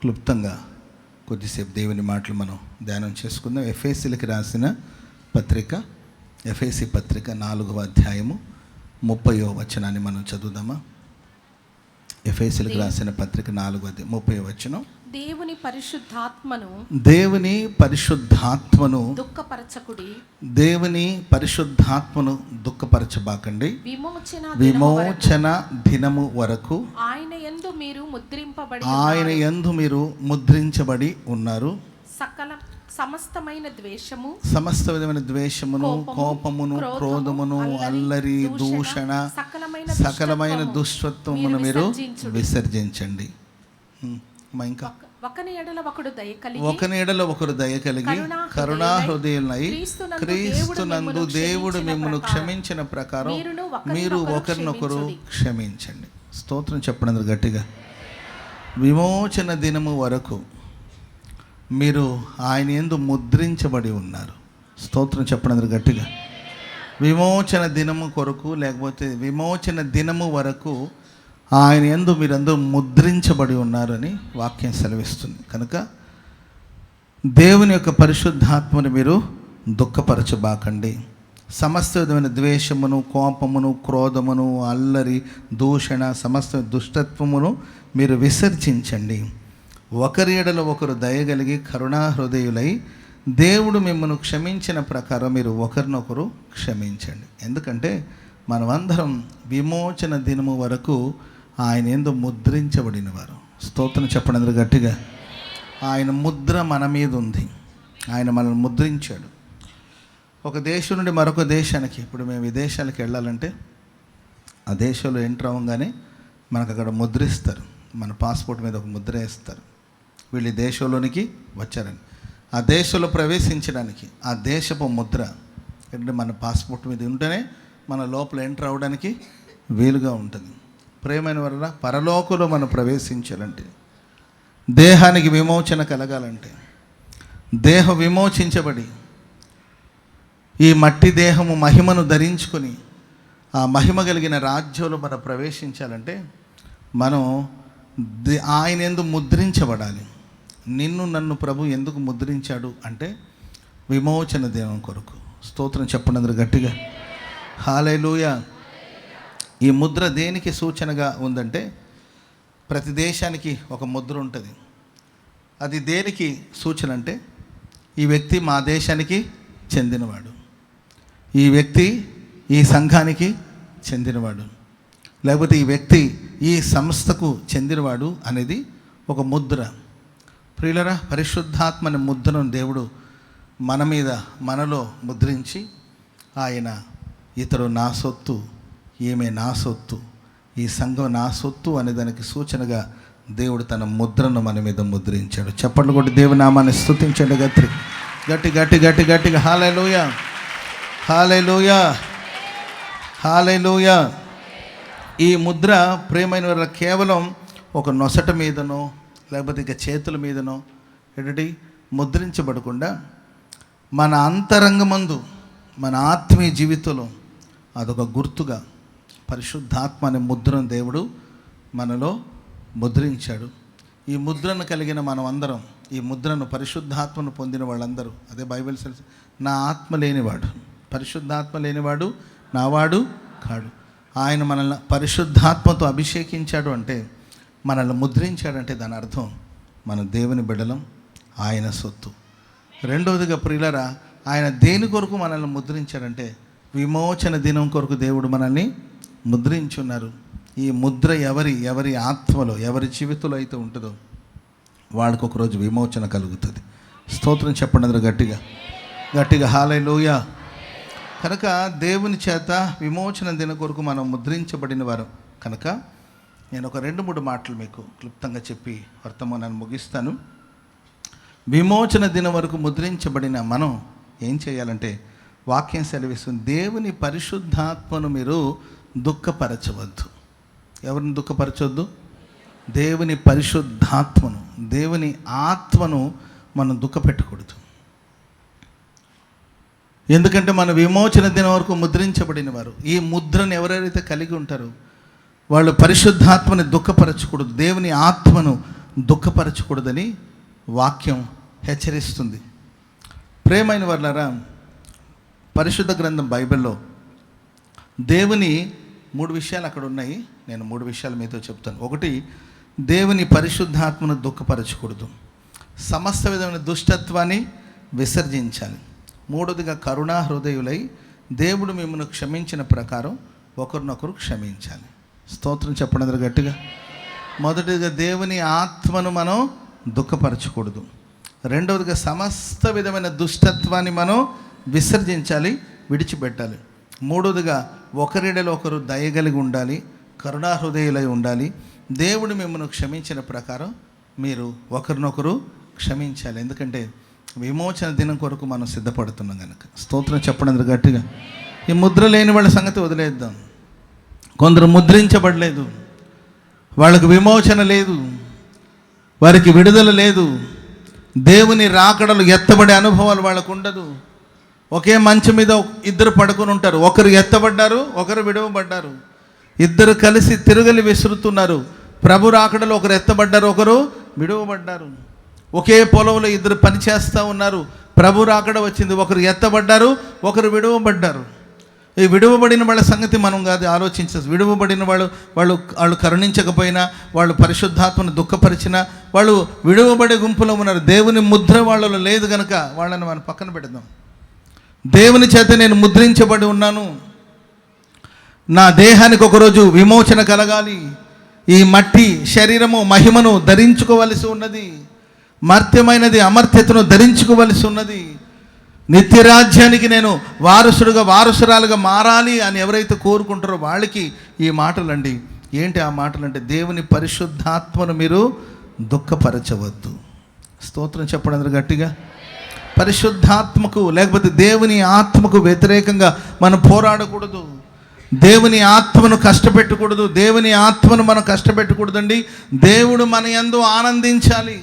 క్లుప్తంగా కొద్దిసేపు దేవుని మాటలు మనం ధ్యానం చేసుకుందాం. ఎఫెసీలకు రాసిన పత్రిక, ఎఫెసీ పత్రిక 4వ అధ్యాయము 30వ వచనాన్ని మనం చదువుదామా? ఎఫెసీలకు రాసిన పత్రిక 4:30 వచనం. దేవుని పరిశుద్ధాత్మను దుఃఖపరచకుడి, దుఃఖపరచబాకండి. విమోచన దినము వరకు ఆయన యందు మీరు ముద్రించబడి ఉన్నారు. సమస్త విధమైన ద్వేషమును, కోపమును, క్రోధమును, అల్లరి, దూషణ, సకలమైన దుష్టత్వమును మీరు విసర్జించండి. ఇంకా ఒకని ఎడల ఒకరు దయ కలిగి కరుణా హృదయులై క్రీస్తునందు దేవుడు మిమ్మల్ని క్షమించిన ప్రకారం మీరు ఒకరినొకరు క్షమించండి. స్తోత్రం చెప్పండి గట్టిగా. విమోచన దినము వరకు మీరు ఆయన యందు ముద్రించబడి ఉన్నారు. స్తోత్రం చెప్పండి గట్టిగా. విమోచన దినము కొరకు, లేకపోతే విమోచన దినము వరకు ఆయన యందు మీరందరూ ముద్రించబడి ఉన్నారని వాక్యం సెలవిస్తుంది. కనుక దేవుని యొక్క పరిశుద్ధాత్మను మీరు దుఃఖపరచబాకండి. సమస్త విధమైన ద్వేషమును, కోపమును, క్రోధమును, అల్లరి, దూషణ, సమస్త దుష్టత్వమును మీరు విసర్జించండి. ఒకరి ఎడల ఒకరు దయగలిగి కరుణా హృదయులై దేవుడు మిమ్మల్ని క్షమించిన ప్రకారం మీరు ఒకరినొకరు క్షమించండి. ఎందుకంటే మనమందరం విమోచన దినము వరకు ఆయన యందు ముద్రించబడిన వారు. స్తోత్రం చెప్పండి గట్టిగా. ఆయన ముద్ర మన మీద ఉంది. ఆయన మనల్ని ముద్రించాడు. ఒక దేశం నుండి మరొక దేశానికి, ఇప్పుడు మేము విదేశాలకు వెళ్ళాలంటే ఆ దేశంలో ఎంటర్ అవ్వగానే మనకు అక్కడ ముద్రిస్తారు. మన పాస్పోర్ట్ మీద ఒక ముద్ర వేస్తారు. వీళ్ళు ఈ దేశంలోనికి వచ్చారని. ఆ దేశంలో ప్రవేశించడానికి ఆ దేశపు ముద్ర ఎందుకంటే మన పాస్పోర్ట్ మీద ఉంటేనే మన లోపల ఎంటర్ అవ్వడానికి వీలుగా ఉంటుంది. ప్రేమైన వల్ల పరలోకంలో మనం ప్రవేశించాలంటే, దేహానికి విమోచన కలగాలంటే, దేహం విమోచించబడి ఈ మట్టి దేహము మహిమను ధరించుకొని ఆ మహిమ కలిగిన రాజ్యంలో మనం ప్రవేశించాలంటే మనం ఆయన యందు ముద్రించబడాలి. నిన్ను నన్ను ప్రభు ఎందుకు ముద్రించాడు అంటే విమోచన దినం కొరకు. స్తోత్రం చెప్పండి గట్టిగా. హల్లెలూయా. ఈ ముద్ర దేనికి సూచనగా ఉందంటే, ప్రతి దేశానికి ఒక ముద్ర ఉంటుంది. అది దేనికి సూచన అంటే, ఈ వ్యక్తి మా దేశానికి చెందినవాడు, ఈ వ్యక్తి ఈ సంఘానికి చెందినవాడు, లేకపోతే ఈ వ్యక్తి ఈ సంస్థకు చెందినవాడు అనేది ఒక ముద్ర. ప్రియులరా, పరిశుద్ధాత్మని ముద్రను దేవుడు మన మీద, మనలో ముద్రించి ఆయన ఇతడు నా సొత్తు, ఈమె నా సొత్తు, ఈ సంఘం నా సొత్తు అనే దానికి సూచనగా దేవుడు తన ముద్రను మన మీద ముద్రించాడు. చప్పట్లు కొట్టి దేవుని నామాన్ని స్తుతించండి గట్టిగా. హల్లెలూయా, హల్లెలూయా, హల్లెలూయా. ఈ ముద్ర ప్రేమైన వాళ్ళ కేవలం ఒక నొసట మీదనో లేకపోతే ఇక చేతుల మీదనో ఎటువంటి ముద్రించబడకుండా మన అంతరంగమందు, మన ఆత్మీయ జీవితంలో అదొక గుర్తుగా పరిశుద్ధాత్మ అనే ముద్రను దేవుడు మనలో ముద్రించాడు. ఈ ముద్రను కలిగిన మనం అందరం, ఈ ముద్రను పరిశుద్ధాత్మను పొందిన వాళ్ళందరూ, అదే బైబిల్ సెల్స్, నా ఆత్మ లేనివాడు, పరిశుద్ధాత్మ లేనివాడు నావాడు కాడు. ఆయన మనల్ని పరిశుద్ధాత్మతో అభిషేకించాడు అంటే, మనల్ని ముద్రించాడంటే దాని అర్థం మన దేవుని బిడ్డలం, ఆయన సొత్తు. రెండవదిగా ప్రియులరా, ఆయన దేని కొరకు మనల్ని ముద్రించాడంటే విమోచన దినం కొరకు దేవుడు మనల్ని ముద్రించున్నారు. ఈ ముద్ర ఎవరి ఆత్మలో, ఎవరి జీవితంలో అయితే ఉంటుందో వాళ్ళకు ఒకరోజు విమోచన కలుగుతుంది. స్తోత్రం చెప్పండి గట్టిగా. హల్లెలూయా. కనుక దేవుని చేత విమోచన దినం కొరకు మనం ముద్రించబడిన వారు కనుక నేను ఒక 2-3 మాటలు మీకు క్లుప్తంగా చెప్పి వర్తమానాన్ని ముగిస్తాను. విమోచన దినం వరకు ముద్రించబడిన మనం ఏం చేయాలంటే, వాక్యం సెలవిస్తుంది, దేవుని పరిశుద్ధాత్మను మీరు దుఃఖపరచవద్దు. ఎవరిని దుఃఖపరచవద్దు? దేవుని పరిశుద్ధాత్మను, దేవుని ఆత్మను మనం దుఃఖపెట్టకూడదు. ఎందుకంటే మన విమోచన దినం వరకు ముద్రించబడిన వారు, ఈ ముద్రను ఎవరైతే కలిగి ఉంటారో వాళ్ళు పరిశుద్ధాత్మని దుఃఖపరచకూడదు. దేవుని ఆత్మను దుఃఖపరచకూడదని వాక్యం హెచ్చరిస్తుంది. ప్రియమైన వారలారా, పరిశుద్ధ గ్రంథం బైబిల్లో దేవుని 3 విషయాలు అక్కడ ఉన్నాయి. నేను 3 విషయాలు మీతో చెప్తాను. ఒకటి, దేవుని పరిశుద్ధాత్మను దుఃఖపరచకూడదు, సమస్త విధమైన దుష్టత్వాన్ని విసర్జించాలి. మూడోదిగా, కరుణా హృదయులై దేవుడు మిమ్మల్ని క్షమించిన ప్రకారం ఒకరినొకరు క్షమించాలి. స్తోత్రం చెప్పండి అందరూ గట్టిగా. మొదటిగా, దేవుని ఆత్మను మనం దుఃఖపరచకూడదు. రెండవదిగా, సమస్త విధమైన దుష్టత్వాన్ని మనం విసర్జించాలి, విడిచిపెట్టాలి. మూడోదిగా, ఒకరిడలో ఒకరు దయగలిగి ఉండాలి, కరుణా హృదయులై ఉండాలి. దేవుడు మిమ్మల్ని క్షమించిన ప్రకారం మీరు ఒకరినొకరు క్షమించాలి. ఎందుకంటే విమోచన దినం కొరకు మనం సిద్ధపడుతున్నాం కనుక. స్తోత్రం చెప్పండి అందరూ గట్టిగా. ఈ ముద్ర లేని వాళ్ళ సంగతి వదిలేద్దాం. కొందరు ముద్రించబడలేదు, వాళ్ళకు విమోచన లేదు, వారికి విడుదల లేదు, దేవుని రాకడలు ఎత్తబడే అనుభవాలు వాళ్ళకు ఉండదు. ఒకే మంచం మీద 2 పడుకొని ఉంటారు, ఒకరు ఎత్తబడ్డారు, ఒకరు విడవబడ్డారు. 2 కలిసి తిరగలి విసురుతున్నారు. ప్రభు రాకడలో ఒకరు ఎత్తబడ్డారు, ఒకరు విడవబడ్డారు. ఒకే పొలంలో 2 పని చేస్తూ ఉన్నారు. ప్రభు రాకడ వచ్చింది, ఒకరు ఎత్తబడ్డారు, ఒకరు విడవబడ్డారు. ఈ విడవబడిన వాళ్ళ సంగతి మనం కాదు ఆలోచించాలి. విడవబడిన వాళ్ళు కరుణించకపోయినా, వాళ్ళు పరిశుద్ధాత్మను దుఃఖపరిచినా, వాళ్ళు విడవబడే గుంపులో ఉన్నారు. దేవుని ముద్ర వాళ్ళలో లేదు కనుక వాళ్ళని మనం పక్కన పెడదాం. దేవుని చేత నేను ముద్రించబడి ఉన్నాను, నా దేహానికి ఒకరోజు విమోచన కలగాలి, ఈ మట్టి శరీరము మహిమను ధరించుకోవలసి ఉన్నది, మర్త్యమైనది అమర్త్యతను ధరించుకోవలసి ఉన్నది, నిత్యరాజ్యానికి నేను వారసురాలుగా మారాలి అని ఎవరైతే కోరుకుంటారో వాళ్ళకి ఈ మాటలండి. ఏంటి ఆ మాటలంటే, దేవుని పరిశుద్ధాత్మను మీరు దుఃఖపరచవద్దు. స్తోత్రం చెప్పండి అందరూ గట్టిగా. పరిశుద్ధాత్మకు లేకపోతే దేవుని ఆత్మకు వ్యతిరేకంగా మనం పోరాడకూడదు. దేవుని ఆత్మను కష్టపెట్టకూడదు. దేవుని ఆత్మను మనం కష్టపెట్టకూడదండి. దేవుడు మన యందు ఆనందించాలి.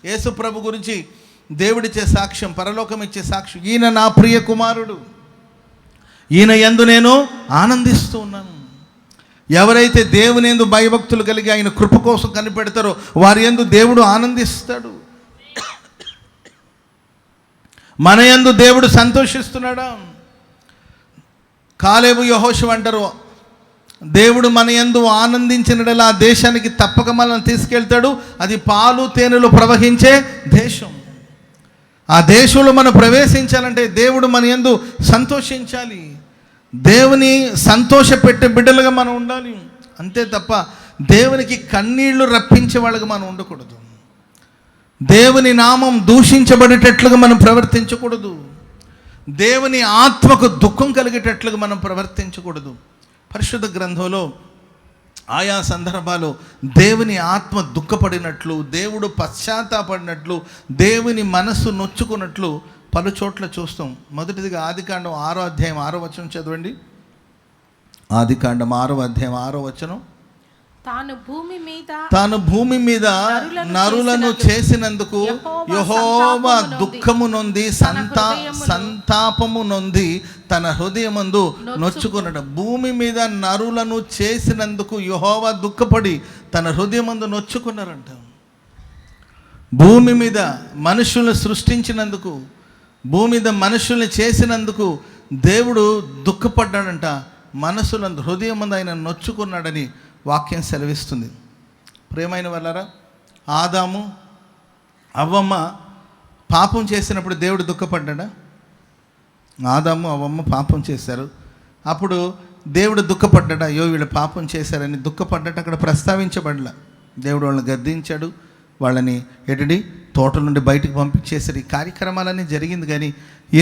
యేసు ప్రభు గురించి దేవుడిచ్చే సాక్ష్యం, పరలోకం ఇచ్చే సాక్ష్యం, ఈయన నా ప్రియ కుమారుడు, ఈయన యందు నేను ఆనందిస్తూ ఉన్నాను. ఎవరైతే దేవుని యందు భయభక్తులు కలిగి ఆయన కృప కోసం కనిపెడతారో వారి యందు దేవుడు ఆనందిస్తాడు. మన యందు దేవుడు సంతోషిస్తున్నాడా? కాలేబు యెహోషువ అంటారు, దేవుడు మన యందు ఆనందించినట్లా ఆ దేశానికి తప్పక మనల్ని తీసుకెళ్తాడు. అది పాలు తేనెలు ప్రవహించే దేశం. ఆ దేశంలో మనం ప్రవేశించాలంటే దేవుడు మన యందు సంతోషించాలి. దేవుని సంతోషపెట్టే బిడ్డలుగా మనం ఉండాలి. అంతే తప్ప దేవునికి కన్నీళ్లు రప్పించే వాళ్ళగా మనం ఉండకూడదు. దేవుని నామం దూషించబడేటట్లుగా మనం ప్రవర్తించకూడదు. దేవుని ఆత్మకు దుఃఖం కలిగేటట్లుగా మనం ప్రవర్తించకూడదు. పరిశుద్ధ గ్రంథంలో ఆయా సందర్భాలు దేవుని ఆత్మ దుఃఖపడినట్లు, దేవుడు పశ్చాత్తాపడినట్లు, దేవుని మనస్సు నొచ్చుకున్నట్లు పలు చోట్ల చూస్తాం. మొదటిదిగా ఆదికాండం 6వ అధ్యాయం 6వ వచనం చదవండి. ఆదికాండం 6వ అధ్యాయం 6వ వచనం. తాను భూమి మీద నరులను చేసినందుకు యెహోవా దుఃఖము నొంది సంతాపము నొంది తన హృదయమందు నొచ్చుకున్నాడు. భూమి మీద నరులను చేసినందుకు యెహోవా దుఃఖపడి తన హృదయమందు నొచ్చుకున్నారంట. భూమి మీద మనుషులను సృష్టించినందుకు, భూమి మీద మనుషుల్ని చేసినందుకు దేవుడు దుఃఖపడ్డాడంట. మనసులందు హృదయమందు ఆయన నొచ్చుకున్నాడని వాక్యం సెలవిస్తుంది. ప్రియమైన వాళ్ళారా, ఆదాము అవ్వమ్మ పాపం చేసినప్పుడు దేవుడు దుఃఖపడ్డా? ఆదాము అవ్వమ్మ పాపం చేశారు, అప్పుడు దేవుడు దుఃఖపడ్డా? అయ్యో వీళ్ళు పాపం చేశారని దుఃఖపడ్డట అక్కడ ప్రస్తావించబడలా. దేవుడు వాళ్ళని గద్దించాడు, వాళ్ళని తోటల నుండి బయటకు పంపించేశారు. ఈ కార్యక్రమాలన్నీ జరిగింది. కానీ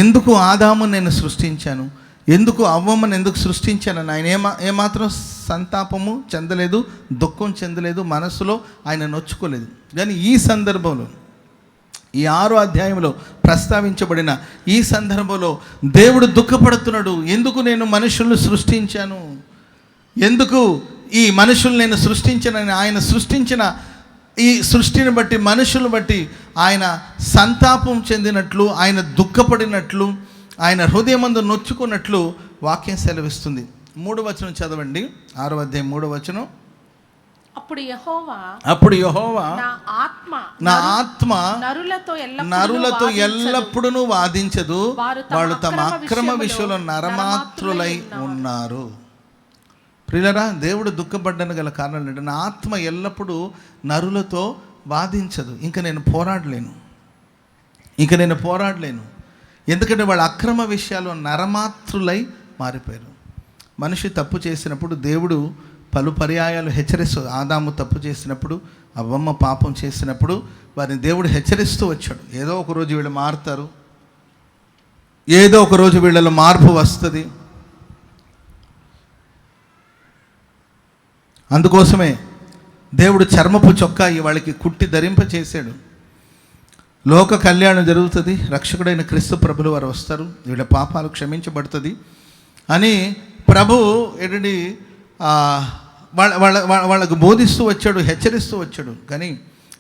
ఎందుకు ఆదాము నేను సృష్టించాను, ఎందుకు అవ్వమ్మను ఎందుకు సృష్టించానని ఆయన ఏమాత్రం సంతాపము చెందలేదు, దుఃఖం చెందలేదు, మనసులో ఆయన నొచ్చుకోలేదు. కానీ ఈ సందర్భంలో, ఈ 6వ అధ్యాయంలో ప్రస్తావించబడిన ఈ సందర్భంలో దేవుడు దుఃఖపడుతున్నాడు. ఎందుకు నేను మనుషులను సృష్టించాను, ఎందుకు ఈ మనుషులు నేను సృష్టించానని, ఆయన సృష్టించిన ఈ సృష్టిని బట్టి, మనుషులను బట్టి ఆయన సంతాపం చెందినట్లు, ఆయన దుఃఖపడినట్లు, ఆయన హృదయమందు నొచ్చుకున్నట్లు వాక్యం సెలవిస్తుంది. 3వ వచనం చదవండి. 6వ అధ్యాయం 3వ వచనం. అప్పుడు యెహోవా నా ఆత్మ నరులతో ఎల్లప్పుడూ వాదించదు, వాళ్ళు తమ అక్రమ విషయంలో నరమాత్రులై ఉన్నారు. ప్రియులారా, దేవుడు దుఃఖపడ్డాను గల కారణం ఏంటంటే నా ఆత్మ ఎల్లప్పుడూ నరులతో వాదించదు. ఇంకా నేను పోరాడలేను. ఎందుకంటే వాళ్ళ అక్రమ విషయాలు నరమాత్రులై మారిపోయారు. మనిషి తప్పు చేసినప్పుడు దేవుడు పలు పర్యాయాలు హెచ్చరిస్తూ, ఆదాము తప్పు చేసినప్పుడు, అవ్వమ్మ పాపం చేసినప్పుడు వారిని దేవుడు హెచ్చరిస్తూ వచ్చాడు. ఏదో ఒక రోజు వీళ్ళు మారుతారు, ఏదో ఒక రోజు వీళ్ళలో మార్పు వస్తుంది. అందుకోసమే దేవుడు చర్మపు చొక్కా వాళ్ళకి కుట్టి ధరింప చేశాడు. లోక కళ్యాణం జరుగుతుంది, రక్షకుడైన క్రీస్తు ప్రభులు వారు వస్తారు, వీళ్ళ పాపాలు క్షమించబడుతుంది అని ప్రభు ఏంటంటే వాళ్ళకు బోధిస్తూ వచ్చాడు, హెచ్చరిస్తూ వచ్చాడు. కానీ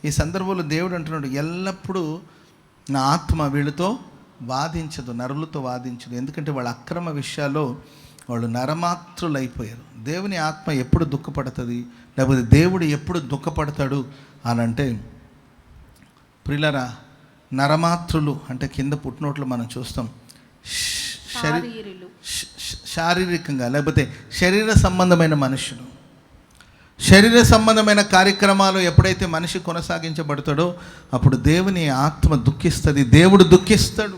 ఈ సందర్భంలో దేవుడు అంటున్నాడు, ఎల్లప్పుడూ నా ఆత్మ వీళ్ళతో వాదించదు, నరులతో వాదించదు. ఎందుకంటే వాళ్ళ అక్రమ విషయాల్లో వాళ్ళు నరమాత్రులు అయిపోయారు. దేవుని ఆత్మ ఎప్పుడు దుఃఖపడుతుంది, లేకపోతే దేవుడు ఎప్పుడు దుఃఖపడతాడు అని అంటే, ప్రియులారా, నరమాత్రులు అంటే కింద పుట్టినోట్లు మనం చూస్తాం, శారీరకంగా లేకపోతే శరీర సంబంధమైన మనుషులు. శరీర సంబంధమైన కార్యక్రమాలు ఎప్పుడైతే మనిషి కొనసాగించబడతాడో అప్పుడు దేవుని ఆత్మ దుఃఖిస్తుంది, దేవుడు దుఃఖిస్తాడు.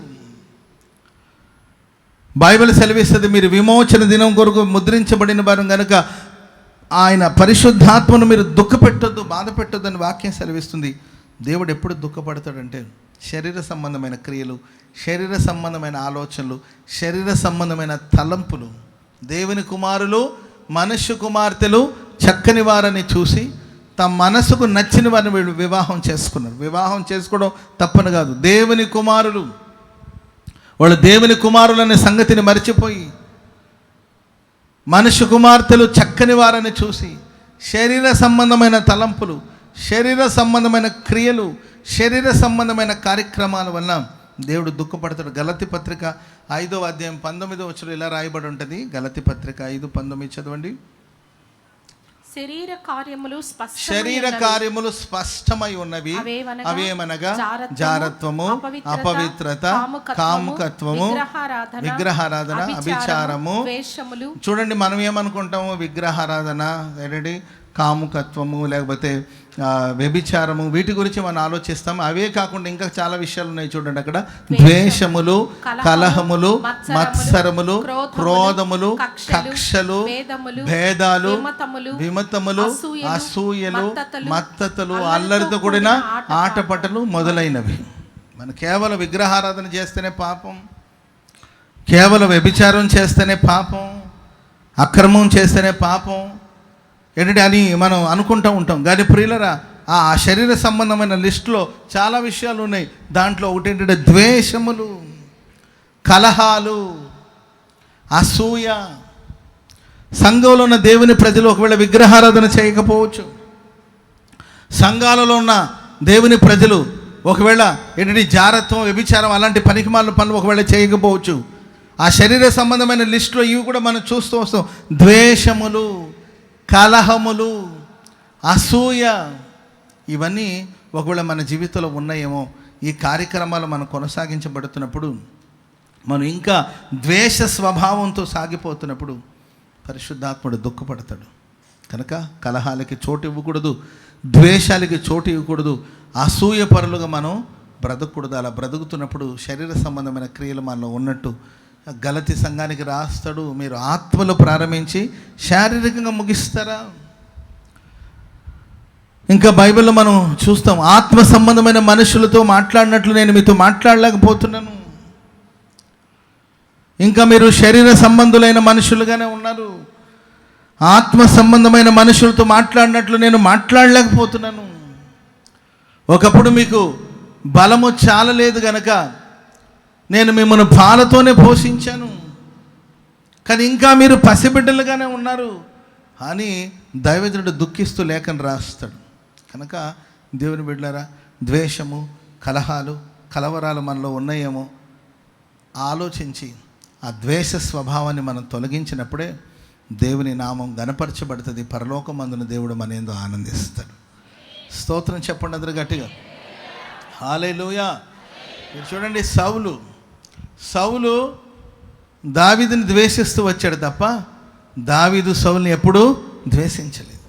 బైబిల్ సెలవిస్తుంది, మీరు విమోచన దినం కొరకు ముద్రించబడిన వారు కనుక ఆయన పరిశుద్ధాత్మను మీరు దుఃఖపెట్టొద్దు, బాధ పెట్టొద్దు అని వాక్యం సెలవిస్తుంది. దేవుడు ఎప్పుడు దుఃఖపడతాడంటే శరీర సంబంధమైన క్రియలు, శరీర సంబంధమైన ఆలోచనలు, శరీర సంబంధమైన తలంపులు. దేవుని కుమారులు మనుష్య కుమార్తెలు చక్కని వారని చూసి తమ మనసుకు నచ్చిన వారిని వీళ్ళు వివాహం చేసుకున్నారు. వివాహం చేసుకోవడం తప్పని కాదు. దేవుని కుమారులు, వాళ్ళు దేవుని కుమారులనే సంగతిని మర్చిపోయి మనుష్య కుమార్తెలు చక్కని వారని చూసి శరీర సంబంధమైన తలంపులు, శరీర సంబంధమైన క్రియలు, శరీర సంబంధమైన కార్యక్రమాల వల్ల దేవుడు దుఃఖపడతాడు. గలతీ పత్రిక 5వ అధ్యాయం 19వ వచనం ఇలా రాయబడి ఉంటుంది. గలతీ పత్రిక 5:19 చదవండి. శరీర కార్యములు స్పష్టమై ఉన్నవి, అవేమనగా జారత్వము, అపవిత్రత, కాముకత్వము, విగ్రహారాధన, అభిచారము. చూడండి, మనం ఏమనుకుంటాము, విగ్రహారాధన ఏంటంటే కాముకత్వము లేకపోతే వ్యభిచారము, వీటి గురించి మనం ఆలోచిస్తాం. అవే కాకుండా ఇంకా చాలా విషయాలు ఉన్నాయి. చూడండి, అక్కడ ద్వేషములు, కలహములు, మత్సరములు, క్రోధములు, కక్షలు, భేదాలు, విమతములు, అసూయలు, మత్తతులు, అల్లరితో కూడిన ఆటపాటలు మొదలైనవి. మనం కేవలం విగ్రహారాధన చేస్తేనే పాపం, కేవలం వ్యభిచారం చేస్తేనే పాపం, అక్రమం చేస్తేనే పాపం ఏంటంటే అని మనం అనుకుంటూ ఉంటాం. కానీ ప్రియులరా, ఆ శరీర సంబంధమైన లిస్టులో చాలా విషయాలు ఉన్నాయి. దాంట్లో ఒకటి ఏంటంటే ద్వేషములు, కలహాలు, అసూయ. సంఘంలో ఉన్న దేవుని ప్రజలు ఒకవేళ విగ్రహారాధన చేయకపోవచ్చు. సంఘాలలో ఉన్న దేవుని ప్రజలు ఒకవేళ ఏంటంటే జారత్వం, వ్యభిచారం అలాంటి పనికిమాలిన పనులు ఒకవేళ చేయకపోవచ్చు. ఆ శరీర సంబంధమైన లిస్టులో ఇవి కూడా మనం చూస్తూ వస్తాం. ద్వేషములు, కలహములు, అసూయ, ఇవన్నీ ఒకవేళ మన జీవితంలో ఉన్నాయేమో. ఈ కార్యక్రమాలు మనం కొనసాగించబడుతున్నప్పుడు, మనం ఇంకా ద్వేష స్వభావంతో సాగిపోతున్నప్పుడు పరిశుద్ధాత్ముడు దుఃఖపడతాడు. కనుక కలహాలకి చోటు ఇవ్వకూడదు, ద్వేషాలకి చోటు ఇవ్వకూడదు, అసూయ పరులుగా మనం బ్రతకూడదు. అలా బ్రతుకుతున్నప్పుడు శరీర సంబంధమైన క్రియలు మనలో ఉన్నట్టు గలతీ సంఘానికి రాస్తాడు, మీరు ఆత్మలో ప్రారంభించి శారీరకంగా ముగిస్తారా? ఇంకా బైబిల్లో మనం చూస్తాం, ఆత్మ సంబంధమైన మనుషులతో మాట్లాడినట్లు నేను మీతో మాట్లాడలేకపోతున్నాను. ఇంకా మీరు శరీర సంబంధులైన మనుషులుగానే ఉన్నారు. ఆత్మ సంబంధమైన మనుషులతో మాట్లాడినట్లు నేను మాట్లాడలేకపోతున్నాను. ఒకప్పుడు మీకు బలము చాలలేదు గనక నేను మిమ్మల్ని పాలతోనే పోషించాను, కానీ ఇంకా మీరు పసిబిడ్డలుగానే ఉన్నారు అని దైవజనుడు దుఃఖిస్తూ లేఖను రాస్తాడు. కనుక దేవుని బిడ్డలారా, ద్వేషము, కలహాలు, కలవరాలు మనలో ఉన్నాయేమో ఆలోచించి ఆ ద్వేష స్వభావాన్ని మనం తొలగించినప్పుడే దేవుని నామం గణపరచబడుతుంది, పరలోకమందున దేవుడు మన యందు ఆనందిస్తాడు. స్తోత్రం చెప్పండి అందరూ గట్టిగా. హల్లెలూయా. మీరు చూడండి, సౌలు దావీదుని ద్వేషిస్తూ వచ్చాడు తప్ప దావీదు సౌలుని ఎప్పుడూ ద్వేషించలేదు.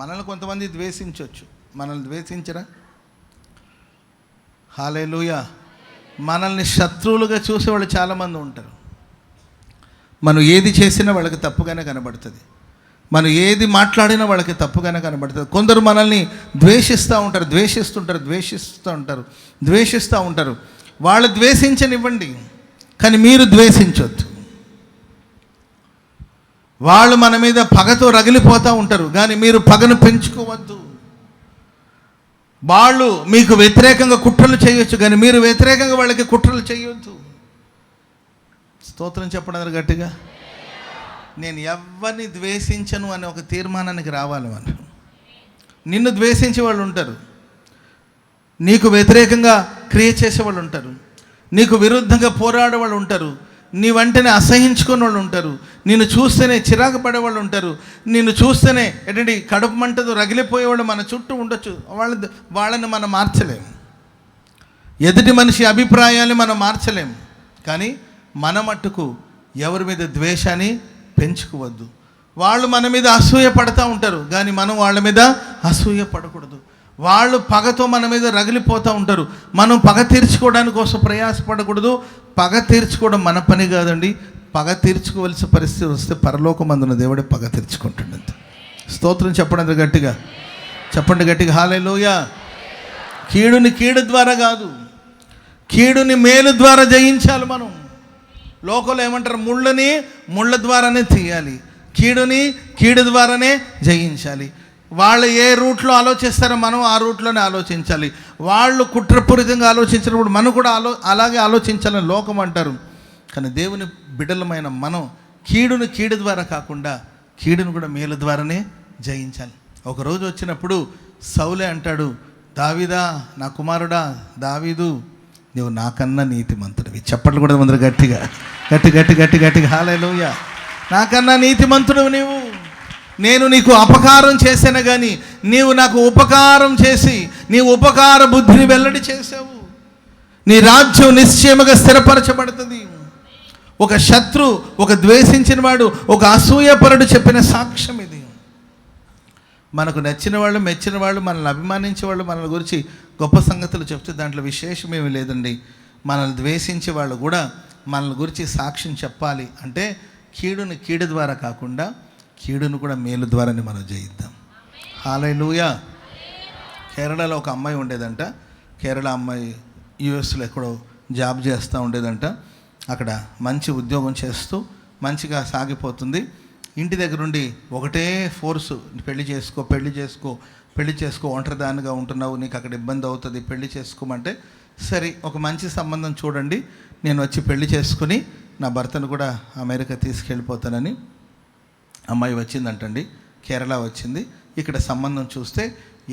మనల్ని కొంతమంది ద్వేషించవచ్చు, మనల్ని ద్వేషించరా? హల్లెలూయా. మనల్ని శత్రువులుగా చూసేవాళ్ళు చాలామంది ఉంటారు. మనం ఏది చేసినా వాళ్ళకి తప్పుగానే కనబడుతుంది, మనం ఏది మాట్లాడినా వాళ్ళకి తప్పుగానే కనబడుతుంది. కొందరు మనల్ని ద్వేషిస్తూ ఉంటారు. వాళ్ళు ద్వేషించనివ్వండి, కానీ మీరు ద్వేషించొద్దు. వాళ్ళు మన మీద పగతో రగిలిపోతూ ఉంటారు, కానీ మీరు పగను పెంచుకోవద్దు. వాళ్ళు మీకు వ్యతిరేకంగా కుట్రలు చేయొచ్చు, కానీ మీరు వ్యతిరేకంగా వాళ్ళకి కుట్రలు చేయొద్దు. స్తోత్రం చెప్పడం గట్టిగా. నేను ఎవరిని ద్వేషించను అనే ఒక తీర్మానానికి రావాలి. మనం నిన్ను ద్వేషించే వాళ్ళు ఉంటారు, నీకు వ్యతిరేకంగా క్రియ చేసేవాళ్ళు ఉంటారు, నీకు విరుద్ధంగా పోరాడే వాళ్ళు ఉంటారు, నీ వెంటనే అసహించుకునే వాళ్ళు ఉంటారు, నిన్ను చూస్తేనే చిరాకు పడేవాళ్ళు ఉంటారు, నిన్ను చూస్తేనే ఏంటంటే కడుపు మంటతో రగిలిపోయేవాళ్ళు మన చుట్టూ ఉండొచ్చు. వాళ్ళని మనం మార్చలేము, ఎదుటి మనిషి అభిప్రాయాన్ని మనం మార్చలేము. కానీ మన మట్టుకు ఎవరి మీద ద్వేషాన్ని పెంచుకోవద్దు. వాళ్ళు మన మీద అసూయ పడుతూ ఉంటారు, కానీ మనం వాళ్ళ మీద అసూయ పడకూడదు. వాళ్ళు పగతో మన మీద రగిలిపోతూ ఉంటారు, మనం పగ తీర్చుకోవడానికి కోసం ప్రయాసపడకూడదు. పగ తీర్చుకోవడం మన పని కాదండి. పగ తీర్చుకోవలసిన పరిస్థితి వస్తే పరలోకమందున దేవుడే పగ తీర్చుకుంటుండే. స్తోత్రం చెప్పండి గట్టిగా, చెప్పండి గట్టిగా. హల్లెలూయా. కీడుని కీడు ద్వారా కాదు, కీడుని మేలు ద్వారా జయించాలి. మనం లోకంలో ఏమంటారు, ముళ్ళని ముళ్ళ ద్వారానే తీయాలి, కీడుని కీడు ద్వారానే జయించాలి. వాళ్ళు ఏ రూట్లో ఆలోచిస్తారో మనం ఆ రూట్లోనే ఆలోచించాలి. వాళ్ళు కుట్రపూరితంగా ఆలోచించినప్పుడు మనం కూడా అలాగే ఆలోచించాలని లోకం అంటారు. కానీ దేవుని బిడ్డలమైన మనం కీడును కీడు ద్వారా కాకుండా కీడును కూడా మేలు ద్వారానే జయించాలి. ఒకరోజు వచ్చినప్పుడు సౌలే అంటాడు, దావీదా, నా కుమారుడా దావీదు, నువ్వు నాకన్నా నీతిమంతుడివి. చప్పట్లు కూడా అందరూ గట్టిగా గట్టి గట్టి గట్టి గట్టిగా. హల్లెలూయా. నాకన్నా నీతిమంతుడు నీవు. నేను నీకు అపకారం చేశాను, కానీ నీవు నాకు ఉపకారం చేసి నీ ఉపకార బుద్ధిని వెల్లడి చేసావు. నీ రాజ్యం నిశ్చయముగా స్థిరపరచబడుతుంది. ఒక శత్రు, ఒక ద్వేషించిన వాడు, ఒక అసూయపరుడు చెప్పిన సాక్ష్యం ఇది. మనకు నచ్చిన వాళ్ళు, మెచ్చిన వాళ్ళు, మనల్ని అభిమానించే వాళ్ళు మనల్ని గురించి గొప్ప సంగతులు చెప్తే దాంట్లో విశేషమేమి లేదండి. మనల్ని ద్వేషించే వాళ్ళు కూడా మనల్ని గురించి సాక్ష్యం చెప్పాలి అంటే కీడుని కీడు ద్వారా కాకుండా కీడును కూడా మేలు ద్వారానే మనం జయిద్దాం. హల్లెలూయా. కేరళలో ఒక అమ్మాయి ఉండేదంట. కేరళ అమ్మాయి యుఎస్లో ఎక్కడో జాబ్ చేస్తూ ఉండేదంట. అక్కడ మంచి ఉద్యోగం చేస్తూ మంచిగా సాగిపోతుంది. ఇంటి దగ్గర నుండి ఒకటే ఫోర్సు, పెళ్లి చేసుకో, ఒంటరిదానిగా ఉంటున్నావు, నీకు అక్కడ ఇబ్బంది అవుతుంది, పెళ్లి చేసుకోమంటే సరే ఒక మంచి సంబంధం చూడండి, నేను వచ్చి పెళ్లి చేసుకుని నా భర్తను కూడా అమెరికా తీసుకెళ్ళిపోతానని అమ్మాయి వచ్చిందంటండి. కేరళ వచ్చింది. ఇక్కడ సంబంధం చూస్తే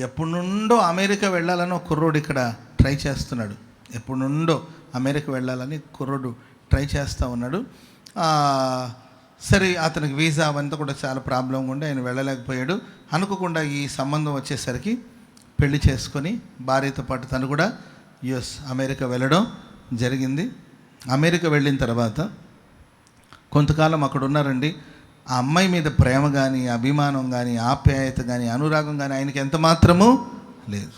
ఎప్పుడు నుండో అమెరికా వెళ్ళాలని ఒక కుర్రోడు ఇక్కడ ట్రై చేస్తున్నాడు. ఎప్పుడు నుండో అమెరికా వెళ్ళాలని కుర్రోడు ట్రై చేస్తూ ఉన్నాడు. సరే అతనికి వీసా అవంతా కూడా చాలా ప్రాబ్లంగా ఉండి ఆయన వెళ్ళలేకపోయాడు. అనుకోకుండా ఈ సంబంధం వచ్చేసరికి పెళ్లి చేసుకొని భార్యతో పాటు తను కూడా అమెరికా వెళ్ళడం జరిగింది. అమెరికా వెళ్ళిన తర్వాత కొంతకాలం అక్కడ ఉన్నారండి. ఆ అమ్మాయి మీద ప్రేమ కానీ, అభిమానం కానీ, ఆప్యాయత కానీ, అనురాగం కానీ ఆయనకి ఎంత మాత్రమూ లేదు.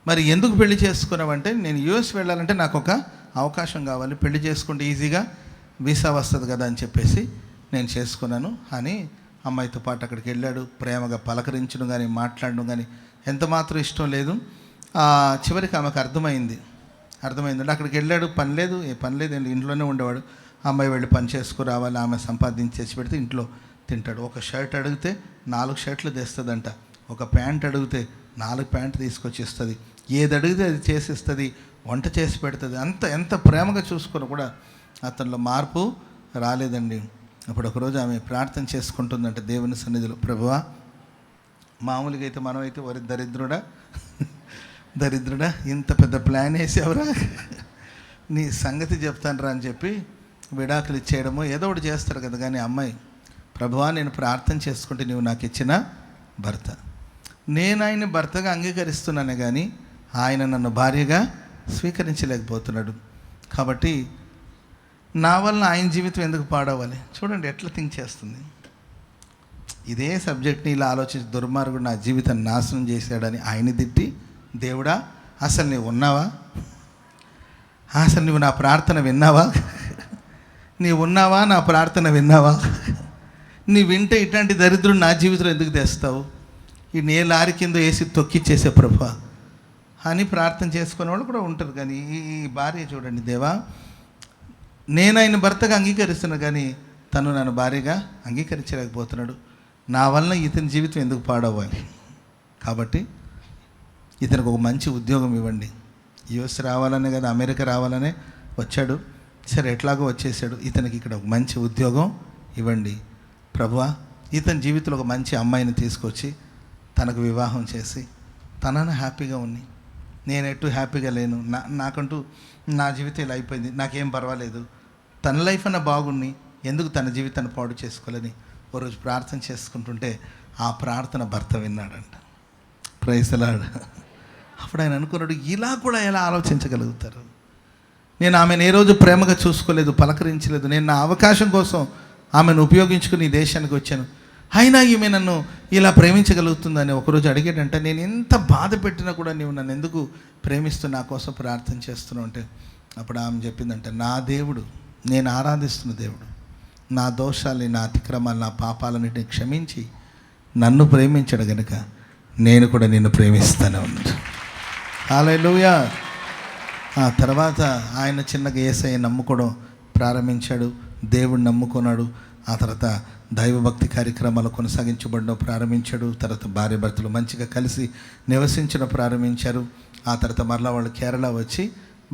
మరి ఎందుకు పెళ్లి చేసుకున్నావంటే, నేను యూఎస్ వెళ్ళాలంటే నాకు ఒక అవకాశం కావాలి, పెళ్లి చేసుకుంటే ఈజీగా వీసా వస్తుంది కదా అని చెప్పేసి నేను చేసుకున్నాను అని అమ్మాయితో పాటు అక్కడికి వెళ్ళాడు. ప్రేమగా పలకరించడం కానీ, మాట్లాడడం కానీ ఎంత మాత్రం ఇష్టం లేదు. చివరికి ఆమెకు అర్థమైందండి. అక్కడికి వెళ్ళాడు, పని లేదు ఇంట్లోనే ఉండేవాడు. అమ్మాయి వెళ్ళి పని చేసుకురావాలి, ఆమె సంపాదించేసి పెడితే ఇంట్లో తింటాడు. ఒక షర్ట్ అడిగితే 4 షర్ట్లు తెస్తుందంట, ఒక ప్యాంట్ అడిగితే 4 ప్యాంట్ తీసుకొచ్చి ఇస్తుంది, ఏది అడిగితే అది చేసి ఇస్తుంది, వంట చేసి పెడుతుంది. ఎంత ప్రేమగా చూసుకుని కూడా అతనిలో మార్పు రాలేదండి. అప్పుడు ఒకరోజు ఆమె ప్రార్థన చేసుకుంటుందంట దేవుని సన్నిధిలో, ప్రభువా, మామూలుగా అయితే మనమైతే వరి దరిద్రుడా ఇంత పెద్ద ప్లాన్ వేసేవరా, నీ సంగతి చెప్తాను రా అని చెప్పి విడాకులు ఇచ్చేయడమో ఏదో ఒకటి చేస్తారు కదా. కానీ అమ్మాయి, ప్రభువా నేను ప్రార్థన చేసుకుంటే నీవు నాకు ఇచ్చిన భర్త, నేను ఆయన్ని భర్తగా అంగీకరిస్తున్నాను కానీ ఆయన నన్ను భార్యగా స్వీకరించలేకపోతున్నాడు. కాబట్టి నా వల్ల ఆయన జీవితం ఎందుకు పాడవాలి? చూడండి ఎట్లా థింక్ చేస్తుంది. ఇదే సబ్జెక్ట్ని ఇలా ఆలోచించి దుర్మార్గుడు నా జీవితాన్ని నాశనం చేశాడని ఆయన తిట్టి, దేవుడా అసలు నీవు ఉన్నావా? అసలు నువ్వు నా ప్రార్థన విన్నావా? నీవు ఉన్నావా? నా ప్రార్థన విన్నావా? నీ వింటే ఇట్లాంటి దరిద్రుడు నా జీవితంలో ఎందుకు తెస్తావు? ఈ నే లారీ కింద వేసి తొక్కిచ్చేసే ప్రభువా అని ప్రార్థన చేసుకునే వాళ్ళు కూడా ఉంటారు. కానీ ఈ భార్య చూడండి, దేవా నేను ఆయన భర్తగా అంగీకరిస్తున్నాను కానీ తను నన్ను భార్యగా అంగీకరించలేకపోతున్నాడు, నా వలన ఇతని జీవితం ఎందుకు పాడవ్వాలి? కాబట్టి ఇతనికి ఒక మంచి ఉద్యోగం ఇవ్వండి. యుఎస్ రావాలనే కదా, అమెరికా రావాలనే వచ్చాడు, సరే ఎట్లాగో వచ్చేసాడు, ఇతనికి ఇక్కడ ఒక మంచి ఉద్యోగం ఇవ్వండి ప్రభువా. ఇతని జీవితంలో ఒక మంచి అమ్మాయిని తీసుకొచ్చి తనకు వివాహం చేసి తనను హ్యాపీగా ఉన్ని, నేను ఎటు హ్యాపీగా లేను, నాకంటూ నా జీవితం ఇలా అయిపోయింది, నాకేం పర్వాలేదు, తన లైఫ్ అన్న బాగుండి ఎందుకు తన జీవితాన్ని పాడు చేసుకోవాలని ఓ రోజు ప్రార్థన చేసుకుంటుంటే ఆ ప్రార్థన భర్త విన్నాడంట. Praise the lord. అప్పుడు ఆయన అనుకున్నాడు, ఇలా కూడా ఎలా ఆలోచించగలుగుతారు? నేను ఆమెను ఏ రోజు ప్రేమగా చూసుకోలేదు, పలకరించలేదు, నేను నా అవకాశం కోసం ఆమెను ఉపయోగించుకుని ఈ దేశానికి వచ్చాను, అయినా ఈమె నన్ను ఇలా ప్రేమించగలుగుతుందని ఒకరోజు అడిగాడంటే, నేను ఎంత బాధ పెట్టినా కూడా నీవు నన్ను ఎందుకు ప్రేమిస్తూ నా కోసం ప్రార్థన చేస్తున్నావు అంటే, అప్పుడు ఆమె చెప్పిందంటే, నా దేవుడు, నేను ఆరాధిస్తున్న దేవుడు నా దోషాలని, నా అతిక్రమాలు, నా పాపాలన్నిటిని క్షమించి నన్ను ప్రేమించడు గనుక నేను కూడా నిన్ను ప్రేమిస్తానే ఉన్నాను. హల్లెలూయా. ఆ తర్వాత ఆయన చిన్నగా యేసయ్య నమ్ముకోవడం ప్రారంభించాడు, దేవుడిని నమ్ముకున్నాడు. ఆ తర్వాత దైవభక్తి కార్యక్రమాలు కొనసాగించబడడం ప్రారంభించాడు. తర్వాత భార్య భర్తలు మంచిగా కలిసి నివసించడం ప్రారంభించారు. ఆ తర్వాత మరలా వాళ్ళు కేరళ వచ్చి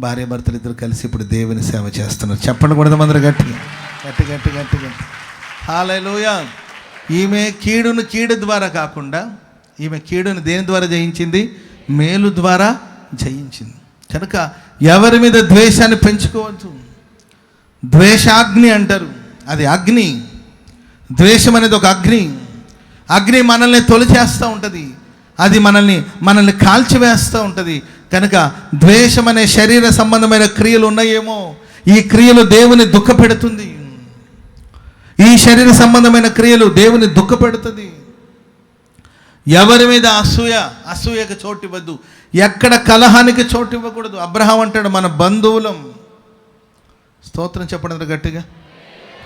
భార్య భర్తలు ఇద్దరు కలిసి ఇప్పుడు దేవుని సేవ చేస్తున్నారు. చెప్పండి కూడా అందరూ గట్టిగా గట్టి గట్టి గట్టి గట్టి. హల్లెలూయా. ఈమె కీడును కీడు ద్వారా కాకుండా ఈమె కీడును దేని ద్వారా జయించింది? మేలు ద్వారా జయించింది. కనుక ఎవరి మీద ద్వేషాన్ని పెంచుకోవద్దు. ద్వేషాగ్ని అంటారు, అది అగ్ని. ద్వేషం అనేది ఒక అగ్ని. అగ్ని మనల్ని తొలిచేస్తూ ఉంటుంది, అది మనల్ని కాల్చివేస్తూ ఉంటుంది. కనుక ద్వేషం అనే శరీర సంబంధమైన క్రియలు ఉన్నాయేమో, ఈ క్రియలు దేవుని దుఃఖపెడుతుంది. ఈ శరీర సంబంధమైన క్రియలు దేవుని దుఃఖపెడుతుంది. ఎవరి మీద అసూయకు చోటు ఇవ్వద్దు, ఎక్కడ కలహానికి చోటు ఇవ్వకూడదు. అబ్రహాం అంటాడు, మన బంధువులం. స్తోత్రం చెప్పండి గట్టిగా.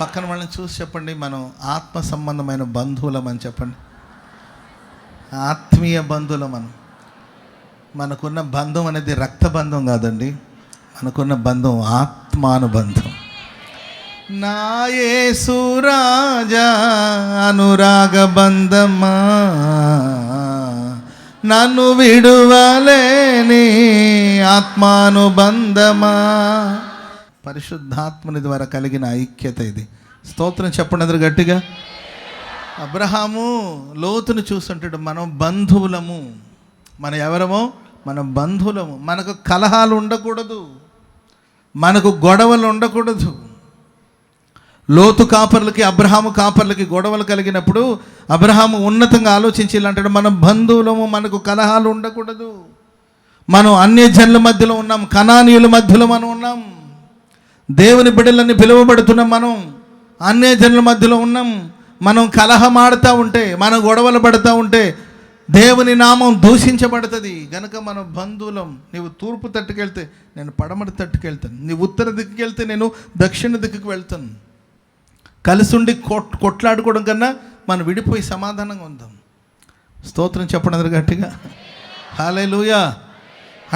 పక్కన వాళ్ళని చూసి చెప్పండి, మనం ఆత్మ సంబంధమైన బంధువులం అని చెప్పండి. ఆత్మీయ బంధువులం. మనకున్న బంధం అనేది రక్త బంధం కాదండి, మనకున్న బంధం ఆత్మానుబంధం. నా యేసు రాజా అనురాగ బంధమా, నన్ను విడువలేని ఆత్మానుబంధమా. పరిశుద్ధాత్మని ద్వారా కలిగిన ఐక్యత ఇది. స్తోత్రం చెప్పండి అందరూ గట్టిగా. అబ్రహాము లోతును చూస్తుంటాడు, మనం బంధువులము. మన ఎవరమో మన బంధువులము. మనకు కలహాలు ఉండకూడదు, మనకు గొడవలు ఉండకూడదు. లోతు కాపర్లకి అబ్రహాము కాపర్లకి గొడవలు కలిగినప్పుడు అబ్రహాము ఉన్నతంగా ఆలోచించి ఇలా అంటాడు, మనం బంధువులము, మనకు కలహాలు ఉండకూడదు. మనం అన్యజనుల మధ్యలో ఉన్నాం, కనానీయుల మధ్యలో మనం ఉన్నాం. దేవుని బిడ్డలని పిలువబడుతున్నాం, మనం అన్యజనుల మధ్యలో ఉన్నాం. మనం కలహం ఆడుతూ ఉంటే, మనం గొడవలు పడుతూ ఉంటే దేవుని నామం దూషించబడుతుంది. గనుక మనం బంధువులం. నీవు తూర్పు తట్టుకెళ్తే నేను పడమటి తట్టుకెళ్తాను, నీవు ఉత్తర దిక్కుకి వెళ్తే నేను దక్షిణ దిక్కుకు వెళ్తాను. కలిసి ఉండి కొట్లాడుకోవడం కన్నా మనం విడిపోయి సమాధానంగా ఉందాం. స్తోత్రం చెప్పండి అందరు గట్టిగా. హల్లెలూయా.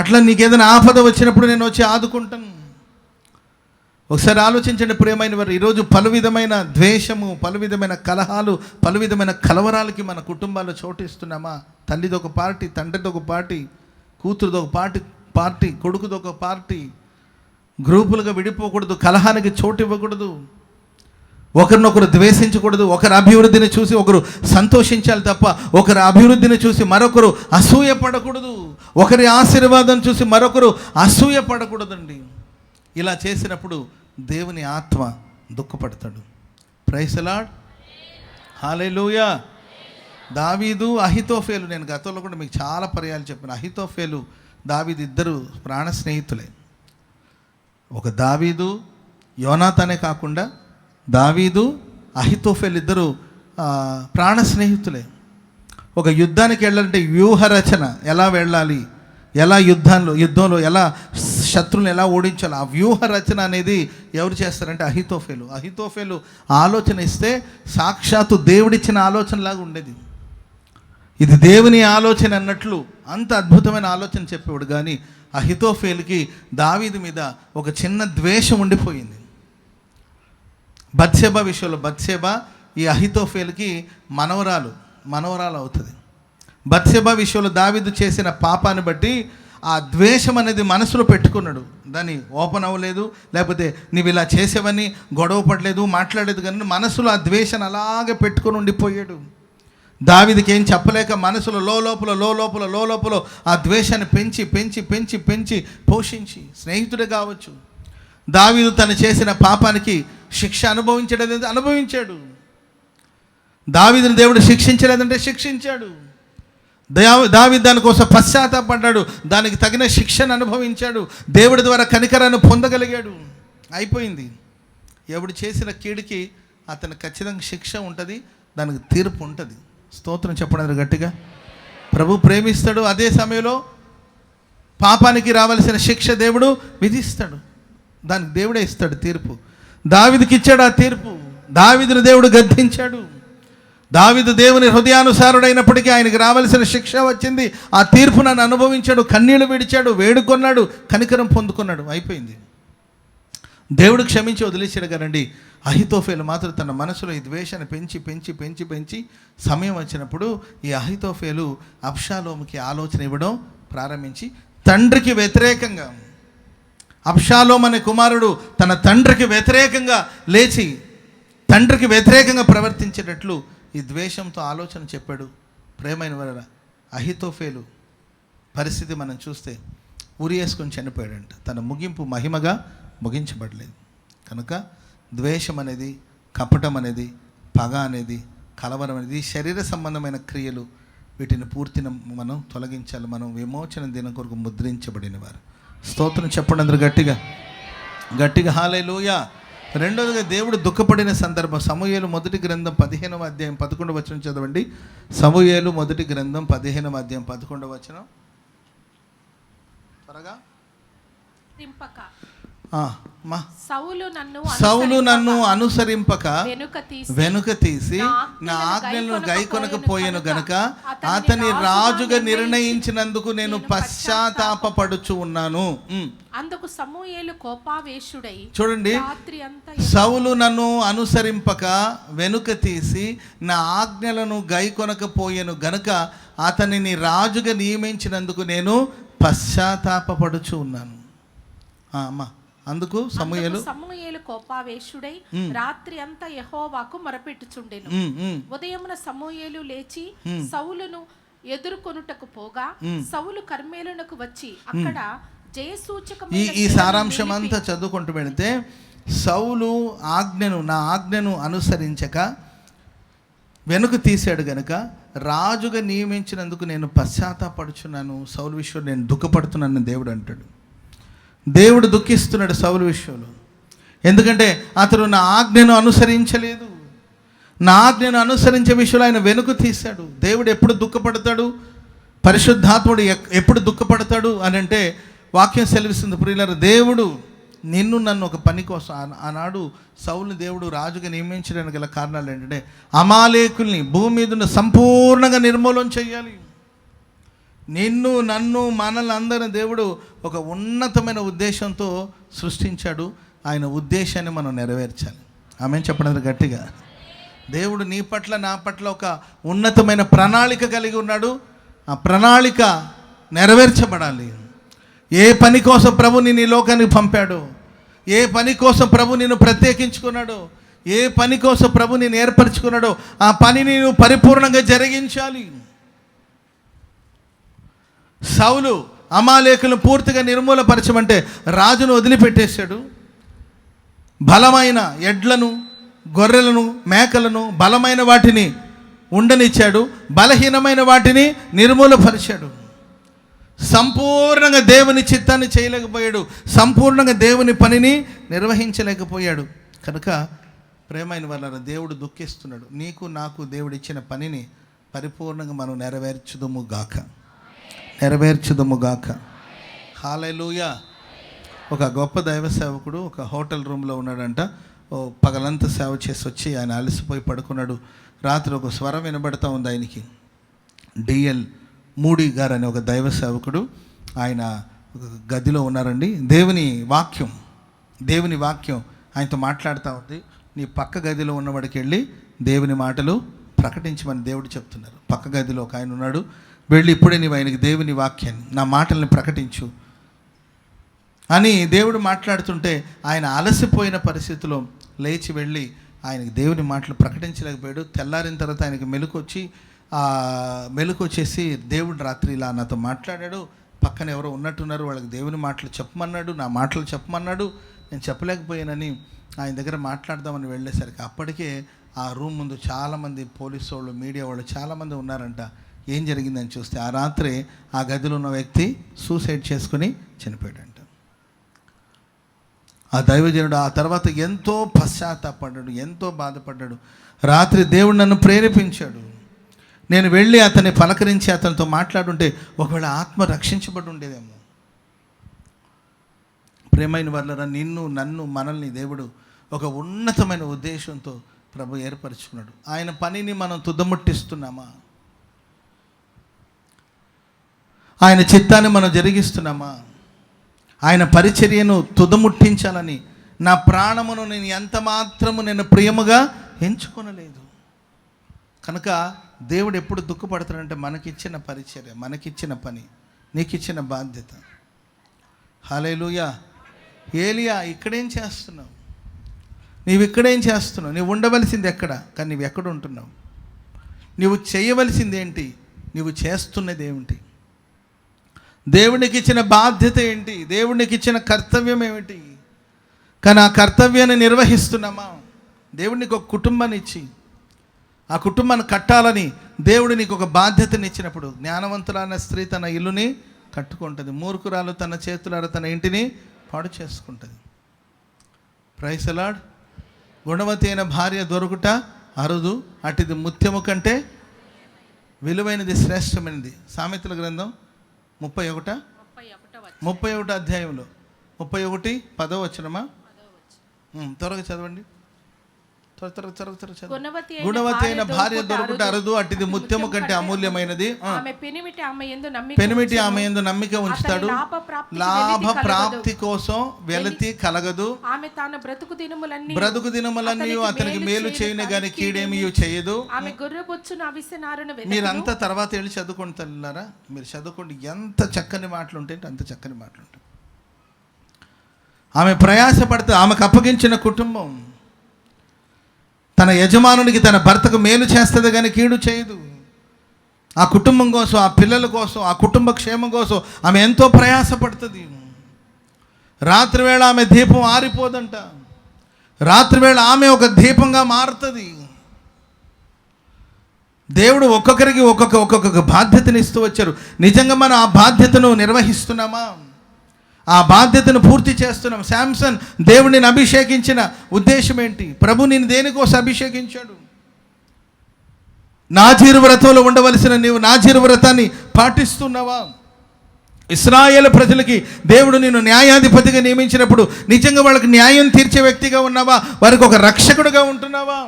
అట్లా నీకేదైనా ఆపద వచ్చినప్పుడు నేను వచ్చి ఆదుకుంటాను. ఒకసారి ఆలోచించండి ప్రియమైన వారు, ఈరోజు పలు విధమైన ద్వేషము, పలు విధమైన కలహాలు, పలు విధమైన కలవరాలకి మన కుటుంబాల్లో చోటిస్తున్నామా? తల్లిది ఒక పార్టీ, తండ్రిది ఒక పార్టీ, కూతురుది ఒక పార్టీ, కొడుకుది ఒక పార్టీ. గ్రూపులుగా విడిపోకూడదు, కలహానికి చోటు ఇవ్వకూడదు, ఒకరినొకరు ద్వేషించకూడదు. ఒకరి అభివృద్ధిని చూసి ఒకరు సంతోషించాలి తప్ప ఒకరి అభివృద్ధిని చూసి మరొకరు అసూయపడకూడదు. ఒకరి ఆశీర్వాదం చూసి మరొకరు అసూయపడకూడదండి. ఇలా చేసినప్పుడు దేవుని ఆత్మ దుఃఖపడతాడు. ప్రైజ్ ది లార్డ్, హల్లెలూయా. దావీదు, అహితోఫేలు, నేను గతంలో కూడా మీకు చాలా పర్యాలు చెప్పాను. అహితోఫేలు, దావీదు ఇద్దరు ప్రాణ స్నేహితులే. ఒక దావీదు, యోనాతానే కాకుండా దావీదు, అహితోఫేలు ఇద్దరు ప్రాణ స్నేహితులే. ఒక యుద్ధానికి వెళ్ళాలంటే వ్యూహ రచన, ఎలా వెళ్ళాలి, ఎలా యుద్ధంలో ఎలా శత్రువులను ఎలా ఓడించాలి, ఆ వ్యూహ రచన అనేది ఎవరు చేస్తారంటే అహితోఫేలు. అహితోఫేలు ఆలోచన ఇస్తే సాక్షాత్తు దేవుడిచ్చిన ఆలోచనలాగా ఉండేది. ఇది దేవుని ఆలోచన అన్నట్లు అంత అద్భుతమైన ఆలోచన చెప్పేవాడు. కానీ అహితోఫేలుకి దావీదు మీద ఒక చిన్న ద్వేషం ఉండిపోయింది. బత్షెబ విషయంలో, బత్షెబ ఈ అహితోఫేలుకి మనవరాలు అవుతుంది. బత్షెబ విషయంలో దావీదు చేసిన పాపాన్ని బట్టి ఆ ద్వేషం అనేది మనసులో పెట్టుకున్నాడు. దాన్ని ఓపెన్ అవ్వలేదు, లేకపోతే నీవు ఇలా చేసేవని గొడవ పడలేదు, మాట్లాడలేదు. కానీ మనసులో ఆ ద్వేషాన్ని అలాగే పెట్టుకొని ఉండిపోయాడు. దావీదుకి ఏం చెప్పలేక మనసులో లోపల ఆ ద్వేషాన్ని పెంచి పోషించి, స్నేహితుడే కావచ్చు, దావీదు తను చేసిన పాపానికి శిక్ష అనుభవించాడు. దావీదుని దేవుడు శిక్షించలేదంటే శిక్షించాడు. దావీదు దానికోసం పశ్చాత్తాపడ్డాడు, దానికి తగిన శిక్షను అనుభవించాడు, దేవుడి ద్వారా కనికరాన్ని పొందగలిగాడు. అయిపోయింది. ఎవడు చేసిన కీడికి అతను ఖచ్చితంగా శిక్ష ఉంటుంది, దానికి తీర్పు ఉంటుంది. స్తోత్రం చెప్పడం గట్టిగా. ప్రభు ప్రేమిస్తాడు, అదే సమయంలో పాపానికి రావాల్సిన శిక్ష దేవుడు విధిస్తాడు. దానికి దేవుడే ఇస్తాడు తీర్పు. దావీదుకి ఇచ్చాడు ఆ తీర్పు. దావీదుని దేవుడు గద్దించాడు. దావీదు దేవుని హృదయానుసారుడైనప్పటికీ ఆయనకి రావాల్సిన శిక్ష వచ్చింది. ఆ తీర్పు నన్ను అనుభవించాడు, కన్నీళ్లు విడిచాడు, వేడుకొన్నాడు, కనికరం పొందుకున్నాడు. అయిపోయింది. దేవుడు క్షమించి వదిలేసాడు. కదండి, అహితోఫేలు మాత్రం తన మనసులో ఈ ద్వేషాన్ని పెంచి సమయం వచ్చినప్పుడు ఈ అహితోఫేలు అబ్షాలోముకి ఆలోచన ఇవ్వడం ప్రారంభించి తండ్రికి వ్యతిరేకంగా, అబ్షాలోము అనే కుమారుడు తన తండ్రికి వ్యతిరేకంగా లేచి తండ్రికి వ్యతిరేకంగా ప్రవర్తించేటట్లు ఈ ద్వేషంతో ఆలోచన చెప్పాడు. ప్రేమైన వార, అహితోఫేలు పరిస్థితి మనం చూస్తే ఉరియేసుకొని చనిపోయాడంట. తన ముగింపు మహిమగా ముగించబడలేదు. కనుక ద్వేషం అనేది, కపటం అనేది, పగ అనేది, కలవరం అనేది, శరీర సంబంధమైన క్రియలు, వీటిని పూర్తిని మనం తొలగించాలి. మనం విమోచన దినం కొరకు ముద్రించబడిన వారు. స్తోత్రం చెప్పండి అందరూ గట్టిగా హల్లెలూయా. రెండోదిగా దేవుడు దుఃఖపడిన సందర్భం. సమూయేలు మొదటి గ్రంథం 15వ అధ్యాయం 11వ వచనం చదవండి. సమూయేలు మొదటి గ్రంథం 15వ అధ్యాయం 11వ వచనం త్వరగా. సౌలు నన్ను అనుసరింపక వెనుక తీసి నా ఆజ్ఞలను గైకొనకపోయెను గనుక అతని రాజుగా నిర్ణయించినందుకు నేను పశ్చాత్తాపపడుచు ఉన్నాను. అందుకు సమూయేలు కోపావేశుడై, చూడండి, సౌలు నన్ను అనుసరింపక వెనుక తీసి నా ఆజ్ఞలను గైకొనకపోయెను గనుక అతనిని రాజుగా నియమించినందుకు నేను పశ్చాత్తాపపడుచు ఉన్నాను. అమ్మా, అందుకు సమూయేలు కోపావేశుడై రాత్రి అంతా యెహోవాకు మొరపెట్టుచుండెను. ఉదయమున సమూయేలు లేచి సౌలును ఎదుర్కొనుటకు పోగా సౌలు కర్మేలునకు వచ్చి అక్కడ జయసూచకమైన ఈ సారాంశం అంతా చదువుకుంటూ వెళితే, సౌలు నా ఆజ్ఞను అనుసరించక వెనుక తీశాడు గనుక రాజుగా నియమించినందుకు నేను పశ్చాత్తాపడుచున్నాను. సౌలు విషయంలో నేను దుఃఖపడుతున్నాను దేవుడు అంటాడు. దేవుడు దుఃఖిస్తున్నాడు సౌలు విషయంలో. ఎందుకంటే అతడు నా ఆజ్ఞను అనుసరించలేదు. నా ఆజ్ఞను అనుసరించే విషయంలో ఆయన వెనుక తీశాడు. దేవుడు ఎప్పుడు దుఃఖపడతాడు, పరిశుద్ధాత్ముడు ఎప్పుడు దుఃఖపడతాడు అని అంటే వాక్యం సెలవిస్తుంది. ప్రియులారా, దేవుడు నన్ను ఒక పని కోసం, ఆనాడు సౌలుని దేవుడు రాజుగా నియమించడానికి గల కారణాలు ఏంటంటే అమాలేకుల్ని భూమి మీద సంపూర్ణంగా నిర్మూలన చేయాలి. నన్ను మనలందరిని దేవుడు ఒక ఉన్నతమైన ఉద్దేశంతో సృష్టించాడు. ఆయన ఉద్దేశాన్ని మనం నెరవేర్చాలి. ఆమేన్ చెప్పండి గట్టిగా. దేవుడు నీ పట్ల నా పట్ల ఒక ఉన్నతమైన ప్రణాళిక కలిగి ఉన్నాడు. ఆ ప్రణాళిక నెరవేర్చబడాలి. ఏ పని కోసం ప్రభు నిన్ను ఈ లోకానికి పంపాడు, ఏ పని కోసం ప్రభు నిన్ను ప్రత్యేకించుకున్నాడో, ఏ పని కోసం ప్రభు నిన్ను ఏర్పరచుకున్నాడో ఆ పనిని నువ్వు పరిపూర్ణంగా జరిగించాలి. సౌలు అమాలేకులను పూర్తిగా నిర్మూలపరచమంటే రాజును వదిలిపెట్టేశాడు. బలమైన ఎడ్లను, గొర్రెలను, మేకలను, బలమైన వాటిని ఉండనిచ్చాడు, బలహీనమైన వాటిని నిర్మూలపరిచాడు. సంపూర్ణంగా దేవుని చిత్తాన్ని చేయలేకపోయాడు, సంపూర్ణంగా దేవుని పనిని నిర్వహించలేకపోయాడు. కనుక ప్రేమైన వాళ్ళ దేవుడు దుఃఖిస్తున్నాడు. నీకు నాకు దేవుడు ఇచ్చిన పనిని పరిపూర్ణంగా మనం నెరవేర్చుదము గాక. హల్లెలూయా. ఒక గొప్ప దైవ సేవకుడు ఒక హోటల్ రూమ్లో ఉన్నాడంట. పగలంతా సేవ చేసి వచ్చి ఆయన అలసిపోయి పడుకున్నాడు. రాత్రి ఒక స్వరం వినబడతా ఉంది ఆయనకి. డిఎల్ మూడీ గారు అనే ఒక దైవ సేవకుడు, ఆయన ఒక గదిలో ఉన్నారండి. దేవుని వాక్యం ఆయనతో మాట్లాడుతూ ఉంది. నీ పక్క గదిలో ఉన్నవాడికి వెళ్ళి దేవుని మాటలు ప్రకటించమని దేవుడు చెప్తున్నారు. పక్క గదిలో ఒక ఆయన ఉన్నాడు. వెళ్ళి ఇప్పుడే నీవు ఆయనకి దేవుని వాక్యాన్ని, నా మాటల్ని ప్రకటించు అని దేవుడు మాట్లాడుతుంటే ఆయన అలసిపోయిన పరిస్థితిలో లేచి వెళ్ళి ఆయనకి దేవుని మాటలు ప్రకటించలేకపోయాడు. తెల్లారిన తర్వాత ఆయనకి మెలకు వచ్చేసి దేవుడు రాత్రి ఇలా నాతో మాట్లాడాడు, పక్కన ఎవరో ఉన్నట్టున్నారు, వాళ్ళకి దేవుని మాటలు చెప్పమన్నాడు, నా మాటలు చెప్పమన్నాడు, నేను చెప్పలేకపోయానని ఆయన దగ్గర మాట్లాడదామని వెళ్ళేసరికి అప్పటికే ఆ రూమ్ ముందు చాలామంది పోలీసు వాళ్ళు, మీడియా వాళ్ళు చాలామంది ఉన్నారంట. ఏం జరిగిందని చూస్తే ఆ రాత్రి ఆ గదిలో ఉన్న వ్యక్తి సూసైడ్ చేసుకుని చనిపోయాడంట. ఆ దైవజనుడు ఆ తర్వాత ఎంతో పశ్చాత్తాపడ్డాడు, ఎంతో బాధపడ్డాడు. రాత్రి దేవుడు నన్ను ప్రేరేపించాడు, నేను వెళ్ళి అతన్ని పలకరించి అతనితో మాట్లాడుంటే ఒకవేళ ఆత్మ రక్షించబడి ఉండేదేమో. ప్రేమైన వాళ్ళరా, నన్ను మనల్ని దేవుడు ఒక ఉన్నతమైన ఉద్దేశంతో ప్రభు ఏర్పరచుకున్నాడు. ఆయన పనిని మనం తుదముట్టిస్తున్నామా? ఆయన చిత్తాన్ని మనం జరిగిస్తున్నామా? ఆయన పరిచర్యను తుదముట్టించాలని నా ప్రాణమును నేను ఎంత మాత్రము నేను ప్రియముగా ఎంచుకొనలేదు. కనుక దేవుడు ఎప్పుడు దుఃఖపడతాడంటే మనకిచ్చిన పరిచర్య, మనకిచ్చిన పని, నీకిచ్చిన బాధ్యత. హల్లెలూయా. ఏలియా, ఇక్కడేం చేస్తున్నావు? ఇక్కడేం చేస్తున్నావు? నీవు ఉండవలసింది ఎక్కడ? కానీ నీవు ఎక్కడ ఉంటున్నావు? నీవు చేయవలసింది ఏంటి? నీవు చేస్తున్నది ఏమిటి? దేవునికి ఇచ్చిన బాధ్యత ఏంటి? దేవునికి ఇచ్చిన కర్తవ్యం ఏమిటి? కానీ ఆ కర్తవ్యాన్ని నిర్వహిస్తున్నామా? దేవుడికి ఒక కుటుంబాన్ని ఇచ్చి ఆ కుటుంబాన్ని కట్టాలని దేవుడు నీకు ఒక బాధ్యతని ఇచ్చినప్పుడు, జ్ఞానవంతులైన స్త్రీ తన ఇల్లుని కట్టుకుంటుంది, మూర్ఖురాలు తన చేతులారా తన ఇంటిని పాడు చేసుకుంటుంది. Praise the lord. గుణవతి అయిన భార్య దొరుకుట అరుదు, అటుది ముత్యము కంటే విలువైనది, శ్రేష్టమైనది. సామెతల గ్రంథం 31 అధ్యాయంలో 31 10 త్వరగా చదవండి. గుణవతి అయిన భార్య దొరుకుట అరుదు, అటుది ముత్యము కంటే అమూల్యమైనది. పెనిమిటి ఆమె యందు నమ్మిక ఉంచుతాడు, లాభ ప్రాప్తి కోసం వెలతి కలగదు. ఆమె తన బ్రతుకు దినములన్నీ అతనికి మేలు చేయని గాని కీడేమీ చేయదు. మీరంతా తర్వాత వెళ్ళి చదువుకోండి తల్లారా, మీరు చదువుకోండి. ఎంత చక్కని మాటలు ఉంటాయి, అంత చక్కని మాటలు ఉంటాయి. ఆమె ప్రయాసపడితే ఆమెకు అప్పగించిన కుటుంబం తన యజమానునికి, తన భర్తకు మేలు చేస్తుంది కానీ కీడు చేయదు. ఆ కుటుంబం కోసం, ఆ పిల్లల కోసం, ఆ కుటుంబ క్షేమం కోసం ఆమె ఎంతో ప్రయాసపడుతుంది. రాత్రివేళ ఆమె దీపం ఆరిపోదంట. రాత్రివేళ ఆమె ఒక దీపంగా మారుతుంది. దేవుడు ఒక్కొక్కరికి ఒక్కొక్క బాధ్యతను ఇస్తూ వచ్చారు. నిజంగా మనం ఆ బాధ్యతను నిర్వహిస్తున్నామా? ఆ బాధ్యతను పూర్తి చేస్తున్నాం. శాంసన్ దేవుడిని అభిషేకించిన ఉద్దేశం ఏంటి? ప్రభు నేను దేనికోసం అభిషేకించాడు? నాజీరు వ్రతంలో ఉండవలసిన నీవు నాజీరు వ్రతాన్ని పాటిస్తున్నావా? ఇశ్రాయేలు ప్రజలకి దేవుడు నిన్ను న్యాయాధిపతిగా నియమించినప్పుడు నిజంగా వాళ్ళకి న్యాయం తీర్చే వ్యక్తిగా ఉన్నావా? వారికి ఒక రక్షకుడుగా ఉంటున్నావా?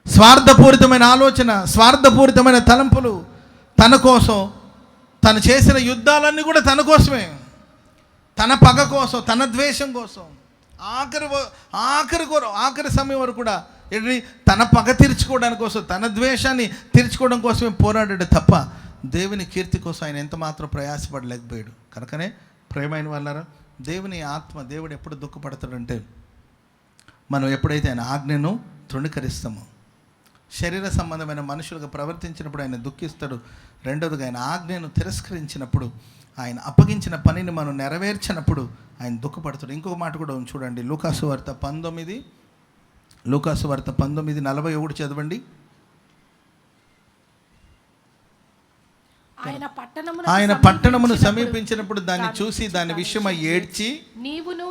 స్వార్థపూరితమైన ఆలోచన, స్వార్థపూరితమైన తలంపులు, తన కోసం, తను చేసిన యుద్ధాలన్నీ కూడా తన కోసమే, తన పగ కోసం, తన ద్వేషం కోసం, ఆఖరి సమయం వరకు కూడా తన పగ తీర్చుకోవడానికి కోసం, తన ద్వేషాన్ని తీర్చుకోవడం కోసమే పోరాడాడు తప్ప దేవుని కీర్తి కోసం ఆయన ఎంత మాత్రం ప్రయాసపడలేకపోయాడు. కనుకనే ప్రేమైన వాళ్ళారా, దేవుని ఆత్మ, దేవుడు ఎప్పుడు దుఃఖపడతాడంటే మనం ఎప్పుడైతే ఆయన ఆజ్ఞను తృణీకరిస్తామో. శరీర సంబంధమైన మనుషులుగా ప్రవర్తించినప్పుడు ఆయన దుఃఖిస్తాడు. రెండవదిగా ఆయన ఆజ్ఞను తిరస్కరించినప్పుడు, ఆయన అప్పగించిన పనిని మనం నెరవేర్చినప్పుడు ఆయన దుఃఖపడతాడు. ఇంకొక మాట కూడా ఉంది చూడండి, లూకాసు వార్త 19:41 చదవండి. ఆయన పట్టణమును సమీపించినప్పుడు దాన్ని చూసి దాని విషయమై ఏడ్చి, నీవును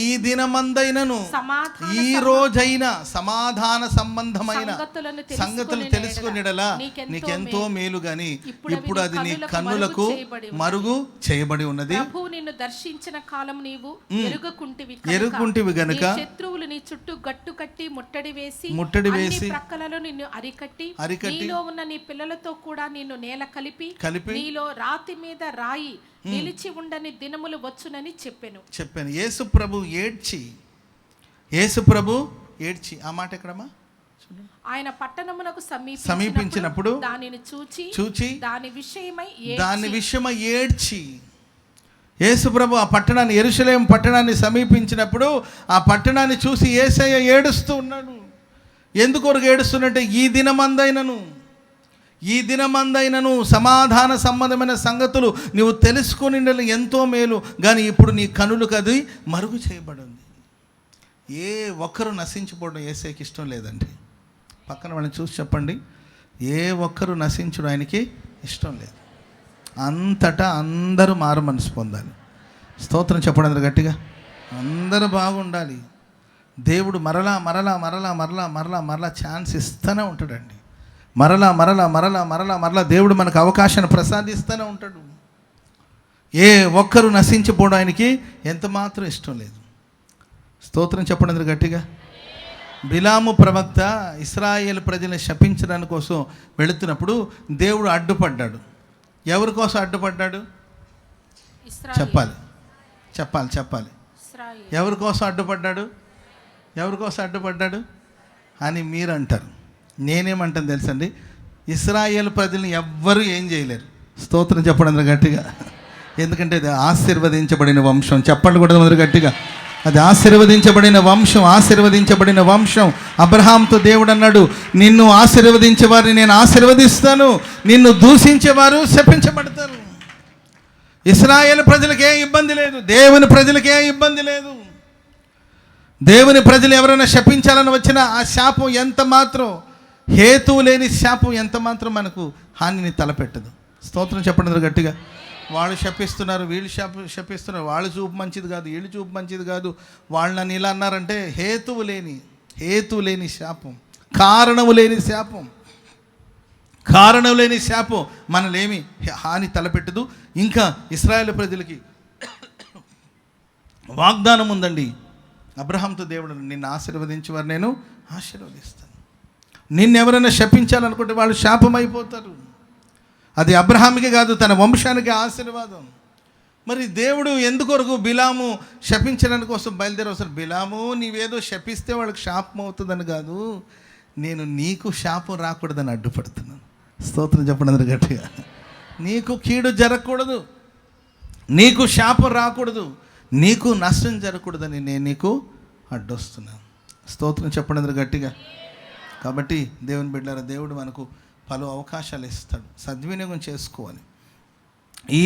ఈ దినమందైనను ఈ రోజైన సమాధాన సంబంధమైన సంగతులు తెలుసుకునేలా నీకెంతో మేలు గాని ఇప్పుడు అది నీ కన్నులకు మరుగు చేయబడి ఉన్నది. నిన్ను దర్శించిన కాలం నీవు ఎరుగుకుంటివి గనుక శత్రువులు నీ చుట్టూ గట్టు కట్టి ముట్టడి వేసి ప్రక్కలలో నిన్ను అరికట్టి నీలో ఉన్న నీ పిల్లలతో కూడా నిన్ను నేల కలిపి నీలో రాతి మీద రాయి నిలిచి ఉండని దినములు వచ్చునని చెప్పాను. యేసు ప్రభు ఏడ్చి ఆ మాట ఎక్కడమ్మా? ఆయన పట్టణమునకు సమీపించినప్పుడు దానిని చూచి దాని విషయమై ఏడ్చి, యేసు ప్రభు ఆ పట్టణాన్ని, యెరూషలేము పట్టణాన్ని సమీపించినప్పుడు ఆ పట్టణాన్ని చూసి యేసయ్య ఏడుస్తూ ఉన్నాడు. ఎందుకొరకు ఏడుస్తున్నట్టే, ఈ దినమందైనను సమాధాన సంబంధమైన సంగతులు నువ్వు తెలుసుకొని ఎంతో మేలు, కానీ ఇప్పుడు నీ కనులకు అది మరుగు చేయబడింది. ఏ ఒక్కరు నశించిపోవడం యేసయ్యకి ఇష్టం లేదండి. పక్కన వాళ్ళని చూసి చెప్పండి, ఏ ఒక్కరు నశించడం ఆయనకి ఇష్టం లేదు. అంతటా అందరూ మారు మనసు పొందాలి. స్తోత్రం చెప్పండి అందరూ గట్టిగా. అందరూ బాగుండాలి. దేవుడు మరలా మరలా మరలా మరలా మరలా మరలా ఛాన్స్ ఇస్తూనే ఉంటాడండి. మరలా మరలా మరలా మరలా మరలా దేవుడు మనకు అవకాశాన్ని ప్రసాదిస్తూనే ఉంటాడు. ఏ ఒక్కరు నశించిపోవడం ఆయనకి ఎంత మాత్రం ఇష్టం లేదు. స్తోత్రం చెప్పండి అందరూ గట్టిగా. బిలాము ప్రవక్త ఇశ్రాయేలు ప్రజల్ని శపించడానికి కోసం వెళుతున్నప్పుడు దేవుడు అడ్డుపడ్డాడు. ఎవరి కోసం అడ్డుపడ్డాడు? చెప్పాలి. ఎవరి కోసం అడ్డుపడ్డాడు అని మీరు అంటారు. నేనేమంటాను తెలుసండి, ఇశ్రాయేలు ప్రజల్ని ఎవ్వరూ ఏం చేయలేరు. స్తోత్రం చెప్పండి అందరూ గట్టిగా. ఎందుకంటే అది ఆశీర్వదించబడిన వంశం. చెప్పండి కూడా అందరూ గట్టిగా. అది ఆశీర్వదించబడిన వంశం. అబ్రహాంతో దేవుడు అన్నాడు, నిన్ను ఆశీర్వదించేవారిని నేను ఆశీర్వదిస్తాను, నిన్ను దూషించేవారు శపించబడతారు. ఇశ్రాయేలు ప్రజలకే ఇబ్బంది లేదు, దేవుని ప్రజలకే ఇబ్బంది లేదు. దేవుని ప్రజలు ఎవరైనా శపించాలని వచ్చినా ఆ శాపం ఎంత మాత్రం, హేతువు లేని శాపం ఎంత మాత్రం మనకు హానిని తలపెట్టదు. స్తోత్రం చెప్పండి గట్టిగా. వాళ్ళు శపిస్తున్నారు, వీళ్ళు శపిస్తున్నారు, వాళ్ళ చూపు మంచిది కాదు, వీళ్ళు చూపు మంచిది కాదు, వాళ్ళు నన్ను ఇలా అన్నారంటే హేతువు లేని శాపం, కారణం లేని శాపం మనలేమి హాని తలపెట్టదు. ఇంకా ఇశ్రాయేలు ప్రజలకి వాగ్దానం ఉందండి. అబ్రహాంతో దేవుడు, నిన్ను ఆశీర్వదించేవారు నేను ఆశీర్వదిస్తాను, నిన్నెవరైనా శపించాలనుకుంటే వాళ్ళు శాపమైపోతారు. అది అబ్రహాంకి కాదు, తన వంశానికి ఆశీర్వాదం. మరి దేవుడు ఎందుకొరకు బిలాము శపించడానికి కోసం బయలుదేరి వస్తారు? బిలాము నీవేదో శపిస్తే వాళ్ళకి శాపం అవుతుందని కాదు, నేను నీకు శాపం రాకూడదని అడ్డుపడుతున్నాను. స్తోత్రం చెప్పండి అందరూ గట్టిగా. నీకు కీడు జరగకూడదు, నీకు శాపం రాకూడదు, నీకు నష్టం జరగకూడదని నేను నీకు అడ్డొస్తున్నాను. స్తోత్రం చెప్పండి అందరూ గట్టిగా. కాబట్టి దేవుని బిడ్డలారా, దేవుడు మనకు పలు అవకాశాలు ఇస్తాడు, సద్వినియోగం చేసుకోవాలి. ఈ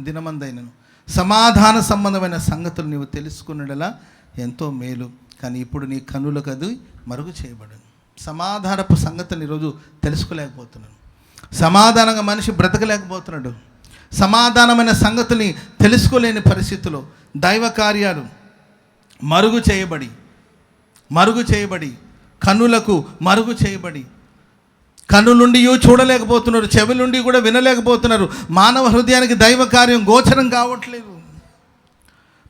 దినమందైనను సమాధాన సంబంధమైన సంగతులు నీవు తెలుసుకునేలా ఎంతో మేలు, కానీ ఇప్పుడు నీ కన్నులకు అది మరుగు చేయబడదు. సమాధానపు సంగతులు ఈరోజు తెలుసుకోలేకపోతున్నాను, సమాధానంగా మనిషి బ్రతకలేకపోతున్నాడు. సమాధానమైన సంగతుల్ని తెలుసుకోలేని పరిస్థితుల్లో దైవ కార్యాలు మరుగు చేయబడి కన్నులకు మరుగు చేయబడి, కన్నులుండి చూడలేకపోతున్నారు, చెవులుండి కూడా వినలేకపోతున్నారు. మానవ హృదయానికి దైవ కార్యం గోచరం కావట్లేదు.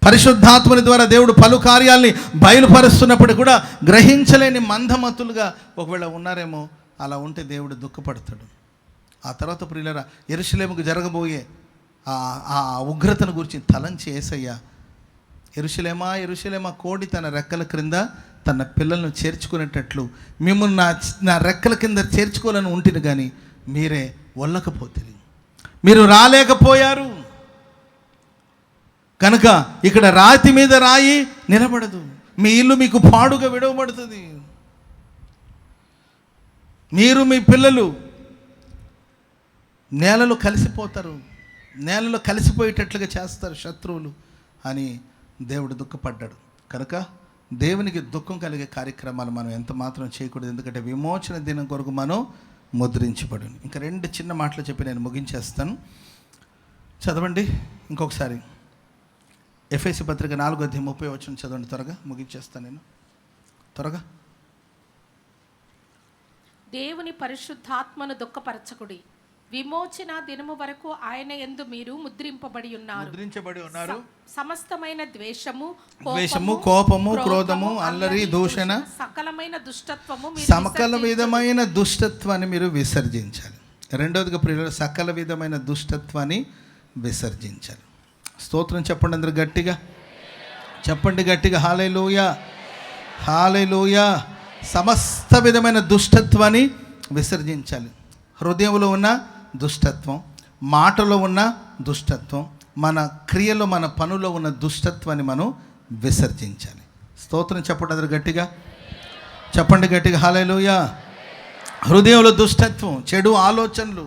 పరిశుద్ధాత్మని ద్వారా దేవుడు పలు కార్యాల్ని బయలుపరుస్తున్నప్పుడు కూడా గ్రహించలేని మందమతులుగా ఒకవేళ ఉన్నారేమో. అలా ఉంటే దేవుడు దుఃఖపడతాడు. ఆ తర్వాత ప్రియులారా, యెరూషలేముకు జరగబోయే ఆ ఉగ్రతను గురించి తలంచి యేసయ్య, యెరూషలేమా కోడి తన రెక్కల క్రింద తన పిల్లలను చేర్చుకునేటట్లు మిమ్మల్ని నా రెక్కల కింద చేర్చుకోవాలని ఉంటుంది, కానీ మీరే వల్లకపోతుంది, మీరు రాలేకపోయారు. కనుక ఇక్కడ రాతి మీద రాయి నిలబడదు, మీ ఇల్లు మీకు పాడుగా విడవబడుతుంది. మీరు మీ పిల్లలు నేలలో కలిసిపోతారు, నేలలో కలిసిపోయేటట్లుగా చేస్తారు శత్రువులు అని దేవుడు దుఃఖపడ్డాడు. కనుక దేవునికి దుఃఖం కలిగే కార్యక్రమాలు మనం ఎంత మాత్రం చేయకూడదు. ఎందుకంటే విమోచన దినం కొరకు మనం ముద్రించబడి. ఇంకా 2 చిన్న మాటలు చెప్పి నేను ముగించేస్తాను. చదవండి ఇంకొకసారి. ఎఫెసీ పత్రిక 4:30 చదవండి. త్వరగా ముగించేస్తాను నేను, త్వరగా. దేవుని పరిశుద్ధాత్మను దుఃఖపరచకుడి, విమోచన దినము వరకు ఆయన యందు మీరు ముద్రించబడి ఉన్నారు. సమస్తమైన ద్వేషము, కోపము, క్రోధము, అల్లరి, దూషణ, సకల విధమైన దుష్టత్వాన్ని మీరు విసర్జించాలి. రెండవదిగా ప్రియులారా, సకల విధమైన దుష్టత్వాన్ని విసర్జించాలి. స్తోత్రం చెప్పండి అందరూ గట్టిగా, చెప్పండి గట్టిగా. హల్లెలూయా, హల్లెలూయా. సమస్త విధమైన దుష్టత్వాన్ని విసర్జించాలి. హృదయంలో ఉన్న దుష్టత్వం, మాటలో ఉన్న దుష్టత్వం, మన క్రియలో మన పనులో ఉన్న దుష్టత్వాన్ని మనం విసర్జించాలి. స్తోత్రం చెప్పండి అందరూ గట్టిగా, చెప్పండి గట్టిగా. హల్లెలూయా. హృదయంలో దుష్టత్వం, చెడు ఆలోచనలు,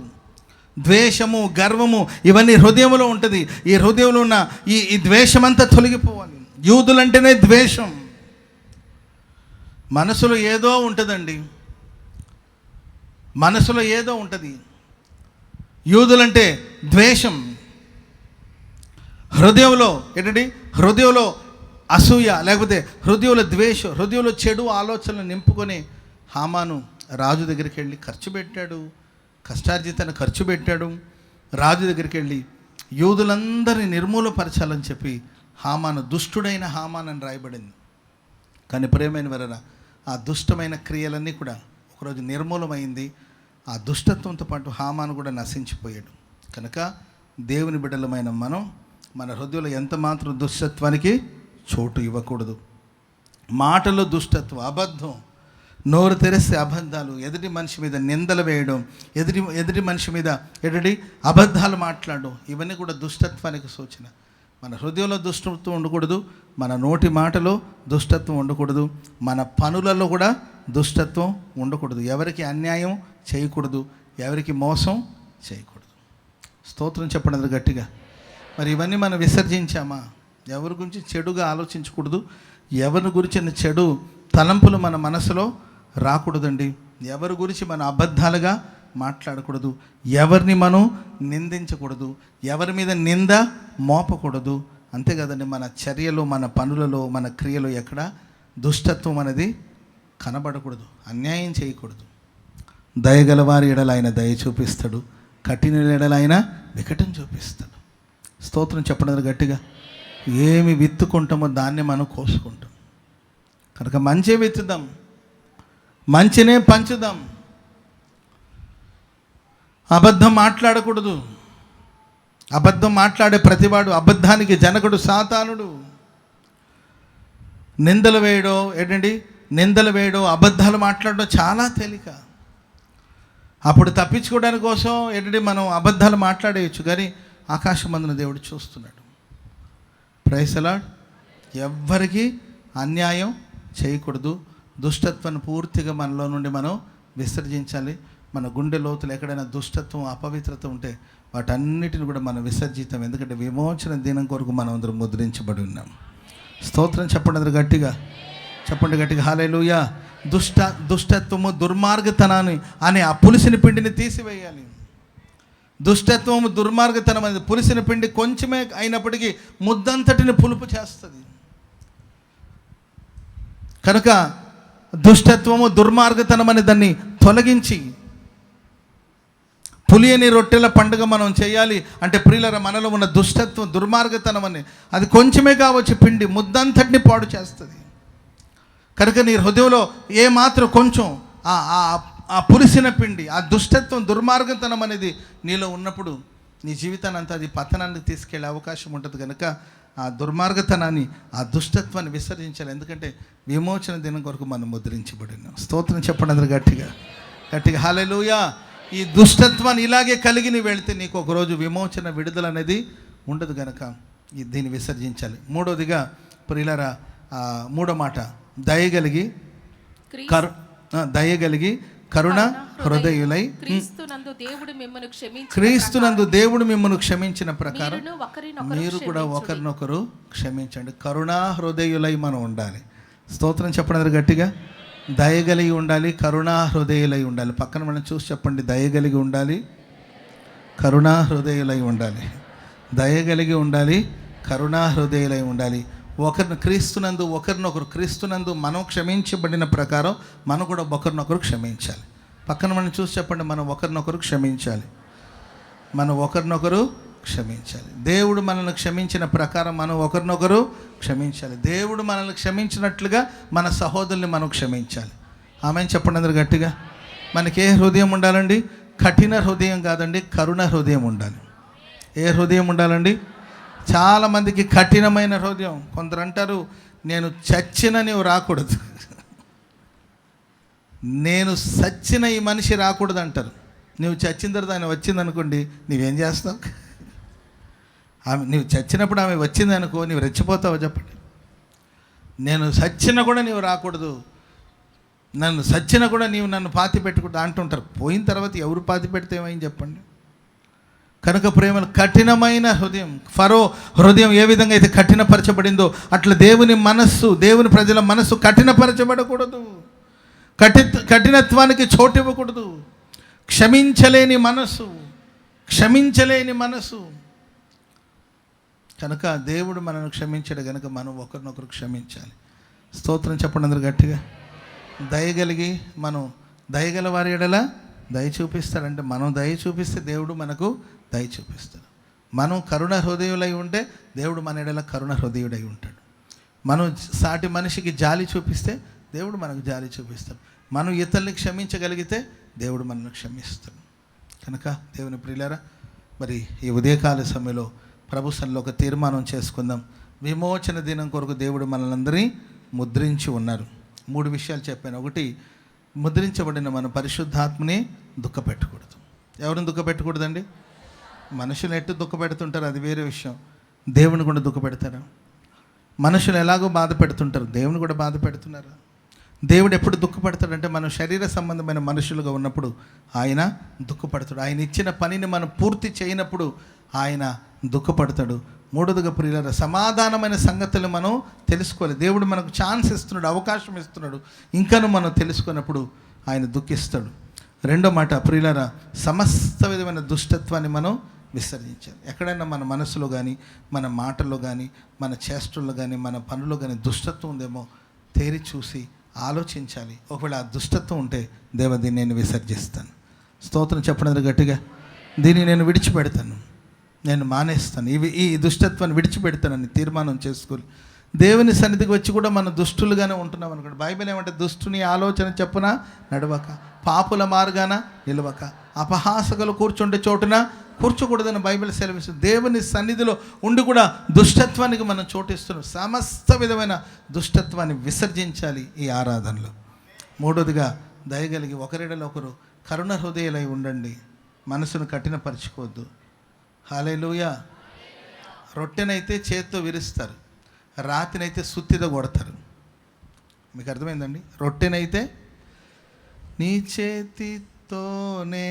ద్వేషము, గర్వము, ఇవన్నీ హృదయంలో ఉంటుంది. ఈ హృదయంలో ఉన్న ఈ ద్వేషమంతా తొలగిపోవాలి. యూదులంటేనే ద్వేషం. మనసులో ఏదో ఉంటుందండి, మనసులో ఏదో ఉంటుంది. యూదులంటే ద్వేషం. హృదయంలో ఏంటండి, హృదయంలో అసూయ, లేకపోతే హృదయంలో ద్వేషం, హృదయంలో చెడు ఆలోచనలు నింపుకొని హామాను రాజు దగ్గరికి వెళ్ళి ఖర్చు పెట్టాడు, కష్టార్జితాన్ని ఖర్చు పెట్టాడు. రాజు దగ్గరికి వెళ్ళి యూదులందరినీ నిర్మూలపరచాలని చెప్పి హామాను, దుష్టుడైన హామాను అని రాయబడింది. కానీ ప్రియమైన వారా, ఆ దుష్టమైన క్రియలన్నీ కూడా ఒకరోజు నిర్మూలమైంది. ఆ దుష్టత్వంతో పాటు హామాను కూడా నశించిపోయాడు. కనుక దేవుని బిడ్డలమైన మనం మన హృదయంలో ఎంత మాత్రం దుష్టత్వానికి చోటు ఇవ్వకూడదు. మాటలో దుష్టత్వం, అబద్ధం, నోరు తెరిస్తే అబద్ధాలు, ఎదుటి మనిషి మీద నిందలు వేయడం, ఎదుటి మనిషి మీద ఎదుటి అబద్ధాలు మాట్లాడడం, ఇవన్నీ కూడా దుష్టత్వానికి సూచన. మన హృదయంలో దుష్టత్వం ఉండకూడదు, మన నోటి మాటలో దుష్టత్వం ఉండకూడదు, మన పనులలో కూడా దుష్టత్వం ఉండకూడదు. ఎవరికి అన్యాయం చేయకూడదు, ఎవరికి మోసం చేయకూడదు. స్తోత్రం చెప్పండి అందరూ గట్టిగా. మరి ఇవన్నీ మనం విసర్జించామా? ఎవరి గురించి చెడుగా ఆలోచించకూడదు, ఎవరి గురించి చెడు తలంపులు మన మనసులో రాకూడదండి. ఎవరి గురించి మనం అబద్ధాలుగా మాట్లాడకూడదు, ఎవరిని మనం నిందించకూడదు, ఎవరి మీద నింద మోపకూడదు. అంతే కదండి, మన చర్యలో, మన పనులలో, మన క్రియలో ఎక్కడ దుష్టత్వం అనేది కనబడకూడదు. అన్యాయం చేయకూడదు. దయగలవారి ఎడల ఆయన దయ చూపిస్తాడు, కఠిన ఎడల ఆయన వికటం చూపిస్తాడు. స్తోత్రం చెప్పడం గట్టిగా. ఏమి విత్తుకుంటామో దాన్ని మనం కోసుకుంటాం. కనుక మంచి విత్తుదాం, మంచినే పంచుదాం. అబద్ధం మాట్లాడకూడదు. అబద్ధం మాట్లాడే ప్రతివాడు అబద్ధానికి జనకుడు, సాతానుడు. నిందలు వేయడం ఏంటండి, నిందలు వేయడం, అబద్ధాలు మాట్లాడడం చాలా తేలిక. అప్పుడు తప్పించుకోవడానికి కోసం ఏంటంటే మనం అబద్ధాలు మాట్లాడేయచ్చు, కానీ ఆకాశమందున దేవుడు చూస్తున్నాడు. Praise the lord. ఎవ్వరికి అన్యాయం చేయకూడదు. దుష్టత్వాన్ని పూర్తిగా మనలో నుండి మనం విసర్జించాలి. మన గుండె లోతులు ఎక్కడైనా దుష్టత్వం, అపవిత్రత ఉంటే వాటన్నిటిని కూడా మనం విసర్జిస్తాం. ఎందుకంటే విమోచన దినం కొరకు మనం అందరం ముద్రించబడి ఉన్నాం. స్తోత్రం చెప్పండి అందరూ గట్టిగా, చెప్పండి గట్టిగా. హల్లెలూయా. దుష్టత్వము, దుర్మార్గతనాన్ని అనే ఆ పులిసిన పిండిని తీసివేయాలి. దుష్టత్వము, దుర్మార్గతనం అనేది పులిసిన పిండి కొంచెమే అయినప్పటికీ ముద్దంతటిని పులుపు చేస్తుంది. కనుక దుష్టత్వము, దుర్మార్గతనం అనే దాన్ని తొలగించి పులియని రొట్టెల పండుగ మనం చేయాలి. అంటే ప్రియులారా, మనలో ఉన్న దుష్టత్వం, దుర్మార్గతనం అని అది కొంచెమే కావచ్చు, పిండి ముద్దంతటిని పాడు చేస్తుంది. కనుక నీ హృదయంలో ఏమాత్రం కొంచెం ఆ పులిసిన పిండి, ఆ దుష్టత్వం, దుర్మార్గతనం అనేది నీలో ఉన్నప్పుడు నీ జీవితాన్ని అంతా అది పతనానికి తీసుకెళ్లే అవకాశం ఉంటుంది. కనుక ఆ దుర్మార్గతనాన్ని, ఆ దుష్టత్వాన్ని విసర్జించాలి. ఎందుకంటే విమోచన దినం కొరకు మనం ముద్రించబడినాం. స్తోత్రం చెప్పండి అందరూ గట్టిగా, గట్టిగా. హల్లెలూయా. ఈ దుష్టత్వాన్ని ఇలాగే కలిగి నీ వెళితే నీకు ఒకరోజు విమోచన, విడుదల అనేది ఉండదు. కనుక దీన్ని విసర్జించాలి. మూడోదిగా ప్రియులారా, మూడో మాట, దయగలిగి కరుణ హృదయులై క్రీస్తునందు దేవుడు మిమ్మల్ని క్షమించిన ప్రకారం మీరు కూడా ఒకరినొకరు క్షమించండి. కరుణా హృదయులై మనం ఉండాలి. స్తోత్రం చెప్పండి గట్టిగా. దయగలిగి ఉండాలి, కరుణా హృదయులై ఉండాలి. పక్కన మనం చూసి చెప్పండి, దయగలిగి ఉండాలి, కరుణా హృదయులై ఉండాలి. దయగలిగి ఉండాలి, కరుణా హృదయులై ఉండాలి. క్రీస్తునందు మనం క్షమించబడిన ప్రకారం మనం కూడా ఒకరినొకరు క్షమించాలి. పక్కన మనం చూసి చెప్పండి, మనం ఒకరినొకరు క్షమించాలి, మనం ఒకరినొకరు క్షమించాలి. దేవుడు మనల్ని క్షమించిన ప్రకారం మనం ఒకరినొకరు క్షమించాలి. దేవుడు మనల్ని క్షమించినట్లుగా మన సహోదరుల్ని మనం క్షమించాలి. ఆమె చెప్పండి అందరు గట్టిగా. మనకి ఏ హృదయం ఉండాలండి? కఠిన హృదయం కాదండి, కరుణ హృదయం ఉండాలి. ఏ హృదయం ఉండాలండి? చాలామందికి కఠినమైన హృదయం. కొందరు అంటారు, నేను చచ్చిన నీవు రాకూడదు, నేను చచ్చిన ఈ మనిషి రాకూడదు అంటారు. నువ్వు చచ్చిన తర్వాత ఆయన వచ్చిందనుకోండి, నువ్వేం చేస్తావు? ఆమె నువ్వు చచ్చినప్పుడు ఆమె వచ్చింది అనుకో, నువ్వు రెచ్చిపోతావు చెప్పండి. నేను చచ్చినా కూడా నీవు రాకూడదు, నన్ను చచ్చినా కూడా నీవు నన్ను పాతి పెట్టుకుంటా అంటుంటారు. పోయిన తర్వాత ఎవరు పాతి పెడితే ఏమైంది చెప్పండి. కనుక ప్రేమలు కఠినమైన హృదయం. ఫరో హృదయం ఏ విధంగా అయితే కఠినపరచబడిందో అట్లా దేవుని ప్రజల మనస్సు కఠినపరచబడకూడదు. కఠినత్వానికి చోటు ఇవ్వకూడదు. క్షమించలేని మనసు. కనుక దేవుడు మనల్ని క్షమించాడు కనుక మనం ఒకరినొకరు క్షమించాలి. స్తోత్రం చెప్పండి అందరు గట్టిగా. దయగల వారి ఎడల దయ చూపిస్తాడంటే మనం దయ చూపిస్తే దేవుడు మనకు దయ చూపిస్తాడు. మనం కరుణ హృదయులై ఉంటే దేవుడు మన ఎడల కరుణ హృదయుడై ఉంటాడు. మనం సాటి మనిషికి జాలి చూపిస్తే దేవుడు మనకు జాలి చూపిస్తాడు. మనం ఇతరుల్ని క్షమించగలిగితే దేవుడు మనల్ని క్షమిస్తాడు. కనుక దేవుని ప్రియులారా, మరి ఈ ఉదయకాల సమయంలో ప్రభు సన్నిధిలో ఒక తీర్మానం చేసుకుందాం. విమోచన దినం కొరకు దేవుడు మనల్ని ముద్రించి ఉన్నారు. 3 విషయాలు చెప్పాను. ఒకటి, ముద్రించబడిన మన పరిశుద్ధాత్మని దుఃఖపెట్టకూడదు. ఎవరిని దుఃఖపెట్టకూడదండి? మనుషులు ఎట్టు దుఃఖపెడుతుంటారు అది వేరే విషయం. దేవుని కూడా దుఃఖపెడతారు. మనుషులు ఎలాగో బాధ పెడుతుంటారు, దేవుని కూడా బాధ పెడుతున్నారు. దేవుడు ఎప్పుడు దుఃఖపడతాడంటే మనం శరీర సంబంధమైన మనుషులుగా ఉన్నప్పుడు ఆయన దుఃఖపడతాడు. ఆయన ఇచ్చిన పనిని మనం పూర్తి చేయనప్పుడు ఆయన దుఃఖపడతాడు. 3వదిగా ప్రియులారా, సమాధానమైన సంగతులు మనం తెలుసుకోవాలి. దేవుడు మనకు ఛాన్స్ ఇస్తున్నాడు, అవకాశం ఇస్తున్నాడు. ఇంకను మనం తెలుసుకున్నప్పుడు ఆయన దుఃఖిస్తాడు. 2వ మాట ప్రియులారా, సమస్త విధమైన దుష్టత్వాన్ని మనం విసర్జించాలి. ఎక్కడైనా మన మనసులో కానీ, మన మాటల్లో కానీ, మన చేష్టల్లో కానీ, మన పనుల్లో కానీ దుష్టత్వం ఉందేమో తేరి చూసి ఆలోచించాలి. ఒకవేళ ఆ దుష్టత్వం ఉంటే దేవ దీన్ని నేను విసర్జిస్తాను. స్తోత్రం చెప్పడం గట్టిగా. దీన్ని నేను విడిచిపెడతాను, నేను మానేస్తాను, ఈ దుష్టత్వాన్ని విడిచిపెడతానని తీర్మానం చేసుకోవాలి. దేవుని సన్నిధికి వచ్చి కూడా మనం దుష్టులుగానే ఉంటున్నాం అనుకోండి. బైబిల్ ఏమంటే, దుష్టుని ఆలోచన చెప్పున నడవక, పాపుల మార్గాన నిలవక, అపహాసకులు కూర్చుంటే చోటున కూర్చోకూడదని బైబిల్ సెలవిస్తుంది. దేవుని సన్నిధిలో ఉండి కూడా దుష్టత్వానికి మనం చోటిస్తున్నాం. సమస్త విధమైన దుష్టత్వాన్ని విసర్జించాలి ఈ ఆరాధనలో. 3వదిగా, దయగలిగి ఒకరిడలో ఒకరు కరుణ హృదయులై ఉండండి. మనసును కఠినపరచుకోవద్దు. హల్లెలూయా. రొట్టెనైతే చేత్తో విరుస్తారు, రాతినైతే సుత్తితో కొడతారు. మీకు అర్థమైందండి? రొట్టెనైతే నీ చేతితోనే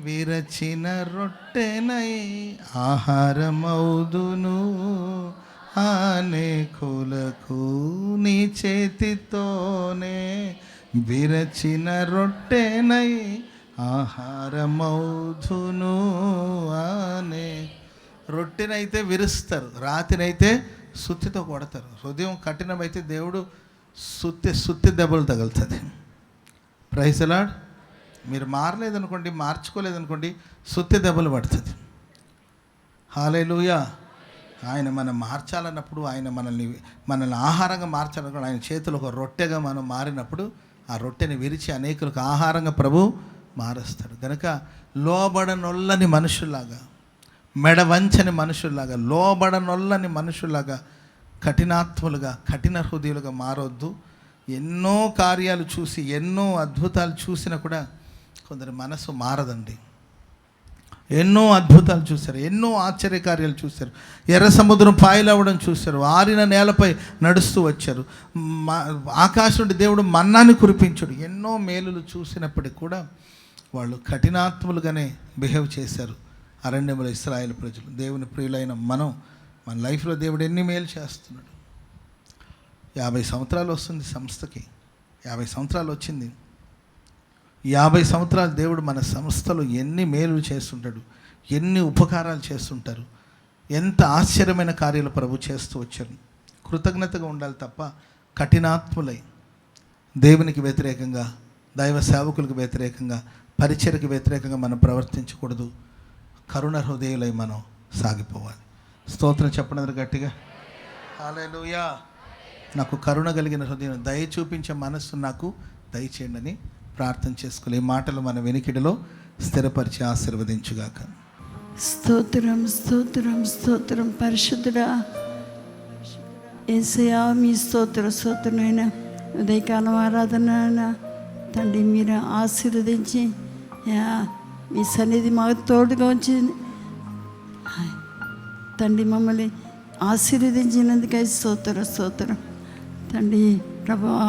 విరచిన రొట్టెనై ఆహారమౌదును అనేకులకు, నీ చేతితోనే విరచిన రొట్టెనై ఆహారమౌదును అనే. రొట్టెనైతే విరుస్తారు, రాతినైతే సుత్తితో కొడతారు. హృదయం కఠినమైతే దేవుడు సుత్తి దెబ్బలు తగులుతుంది. Praise the lord. మీరు మారలేదనుకోండి, మార్చుకోలేదనుకోండి, సుత్తి దెబ్బలు పడుతుంది. హల్లెలూయా. ఆయన మనం మార్చాలన్నప్పుడు, ఆయన మనల్ని ఆహారంగా మార్చాలన్నప్పుడు, ఆయన చేతులు ఒక రొట్టెగా మనం మారినప్పుడు ఆ రొట్టెని విరిచి అనేకులకు ఆహారంగా ప్రభు మారుస్తాడు. కనుక లోబడనొల్లని మనుషుల్లాగా, మెడవంచని మనుషుల్లాగా, లోబడనొల్లని మనుషుల్లాగా, కఠినాత్ములుగా, కఠిన హృదయులుగా మారొద్దు. ఎన్నో కార్యాలు చూసి, ఎన్నో అద్భుతాలు చూసినా కూడా కొందరి మనసు మారదండి. ఎన్నో అద్భుతాలు చూశారు, ఎన్నో ఆశ్చర్యకార్యాలు చూశారు. ఎర్ర సముద్రం పాయలవ్వడం చూశారు, ఆరిన నేలపై నడుస్తూ వచ్చారు. ఆకాశం నుండి దేవుడు మన్నాన్ని కురిపించాడు. ఎన్నో మేలులు చూసినప్పటికీ కూడా వాళ్ళు కఠినాత్ములుగానే బిహేవ్ చేశారు అరణ్యముల ఇశ్రాయేలు ప్రజలు. దేవుని ప్రియులైన మన లైఫ్లో దేవుడు ఎన్ని మేలు చేస్తున్నాడు. 50 సంవత్సరాలు వస్తుంది సంస్థకి, 50 సంవత్సరాలు వచ్చింది. 50 సంవత్సరాలు దేవుడు మన సంస్థలో ఎన్ని మేలు చేస్తుంటాడు, ఎన్ని ఉపకారాలు చేస్తుంటారు, ఎంత ఆశ్చర్యమైన కార్యాలు ప్రభు చేస్తూ వచ్చారు. కృతజ్ఞతగా ఉండాలి తప్ప కఠినాత్ములై దేవునికి వ్యతిరేకంగా, దైవ సేవకులకు వ్యతిరేకంగా, పరిచర్యకు వ్యతిరేకంగా మనం ప్రవర్తించకూడదు. కరుణ హృదయులై మనం సాగిపోవాలి. స్తోత్రం చెప్పండి గట్టిగా. హల్లెలూయా. నాకు కరుణ కలిగిన హృదయం, దయ చూపించే మనస్సు నాకు దయచేయండి అని ప్రార్థన చేసుకోవాలి. ఈ మాటలు మన వెనికిడిలో స్థిరపరిచి ఆశీర్వదించుగాక. స్తోత్రం స్తోత్రం స్తోత్రం. పరిశుద్ధుడా యేసయ్యా, మీ స్తోత్రమైన ఉదయకాలం ఆరాధన తండ్రి మీరు ఆశీర్వదించి మీ సన్నిధి మాకు తోడుగా ఉంచి తండ్రి మమ్మల్ని ఆశీర్వదించినందుకై స్తోత్రం తండ్రి. ప్రభువా,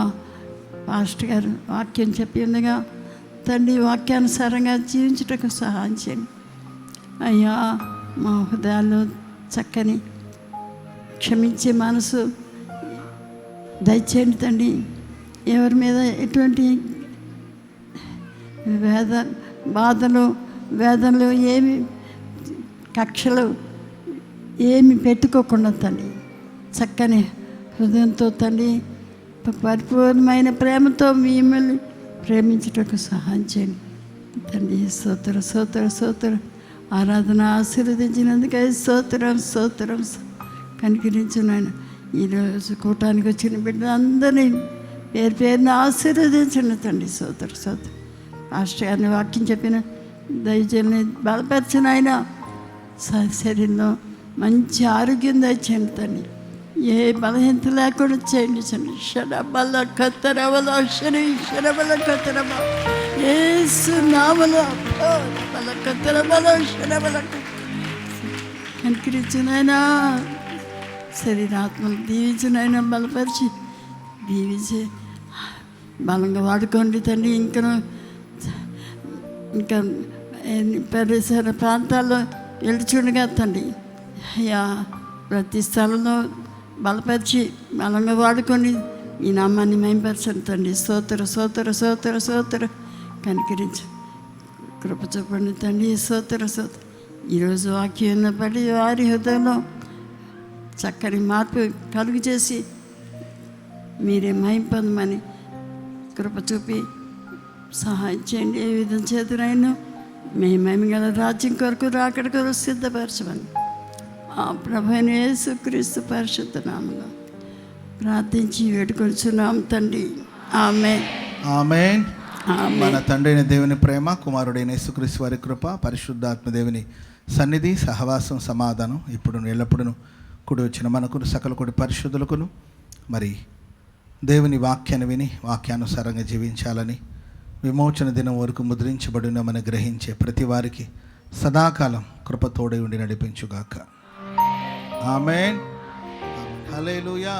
పాస్టర్ గారు వాక్యం చెప్పి ఉండగా తండ్రి వాక్యానుసారంగా జీవించుటకు సహాయం చేయండి అయ్యా. మా హృదయాల్లో చక్కని క్షమించే మనసు దయచేయండి తండ్రి. ఎవరి మీద ఎటువంటి బాధలు వేదనలు ఏమి కక్షలు ఏమి పెట్టుకోకుండా తండ్రి చక్కని హృదయంతో తండ్రి పరిపూర్ణమైన ప్రేమతో మిమ్మల్ని ప్రేమించుటకు సహాయం చేయండి తండ్రి. స్తోత్ర ఆరాధన ఆశీర్వదించినందుకే స్తోత్రం కనికరించు నాయన. ఈరోజు కూటానికి వచ్చిన బిడ్డలందరినీ పేరున ఆశీర్వదించండి తండ్రి. స్తోత్రం పాస్టర్ గారిని వాక్యం చెప్పిన దయచేసి బలపరిచిన ఆయన శరీరంలో మంచి ఆరోగ్యం దయచేయండి తండ్రి. ఏ బలహీనత లేకుండా చేయండి తండ్రి. శరబల కత్తరవల శరబల కత్తరమ యేసు నామములో బల కత్తరబల శరబల కనికరించునైనా శరీరాత్మలు దీవించునైనా బలపరిచి దీవించి బలంగా వాడుకోండి తండ్రి. ఇంకా పరిసర ప్రాంతాల్లో వెళ్చుండగా తండ్రి అయ్యా ప్రతి స్థలంలో బలపరిచి బలంగా వాడుకొని ఈ నామాన్ని మేంపరచండి తండ్రి. స్తోత్ర కనికరించు కృప చూపండి తండ్రి. స్తోత్ర ఈరోజు వాక్యం ఉన్నప్పటి వారి హృదయంలో చక్కని మార్పు కలుగు చేసి మీరే మహింపొందమని కృప చూపి సహాయం చేయండి. ఏ విధం చేతునైనా మేము గల రాజ్యం కొరకు రాకడ కొరకు సిద్ధపరచమని ఆ ప్రభువైన యేసుక్రీస్తు పరిశుద్ధ నామములో ప్రార్థించి వేడుకొంచున్నాం తండ్రి. ఆమేన్. మన తండ్రి అయిన దేవుని ప్రేమ, కుమారుడైన యేసుక్రీస్తు వారి కృప, పరిశుద్ధాత్మ దేవుని సన్నిధి, సహవాసం, సమాధానం ఇప్పుడు ఎల్లప్పుడూ కూడి వచ్చిన మనకును సకల కూడి పరిశుద్ధులకును మరి దేవుని వాక్యాన్ని విని వాక్యానుసారంగా జీవించాలని విమోచన దినం వరకు ముద్రించబడినమని గ్రహించే ప్రతి వారికి సదాకాలం కృపతోడై ఉండి నడిపించుగాక. ఆమేన్. హల్లెలూయా.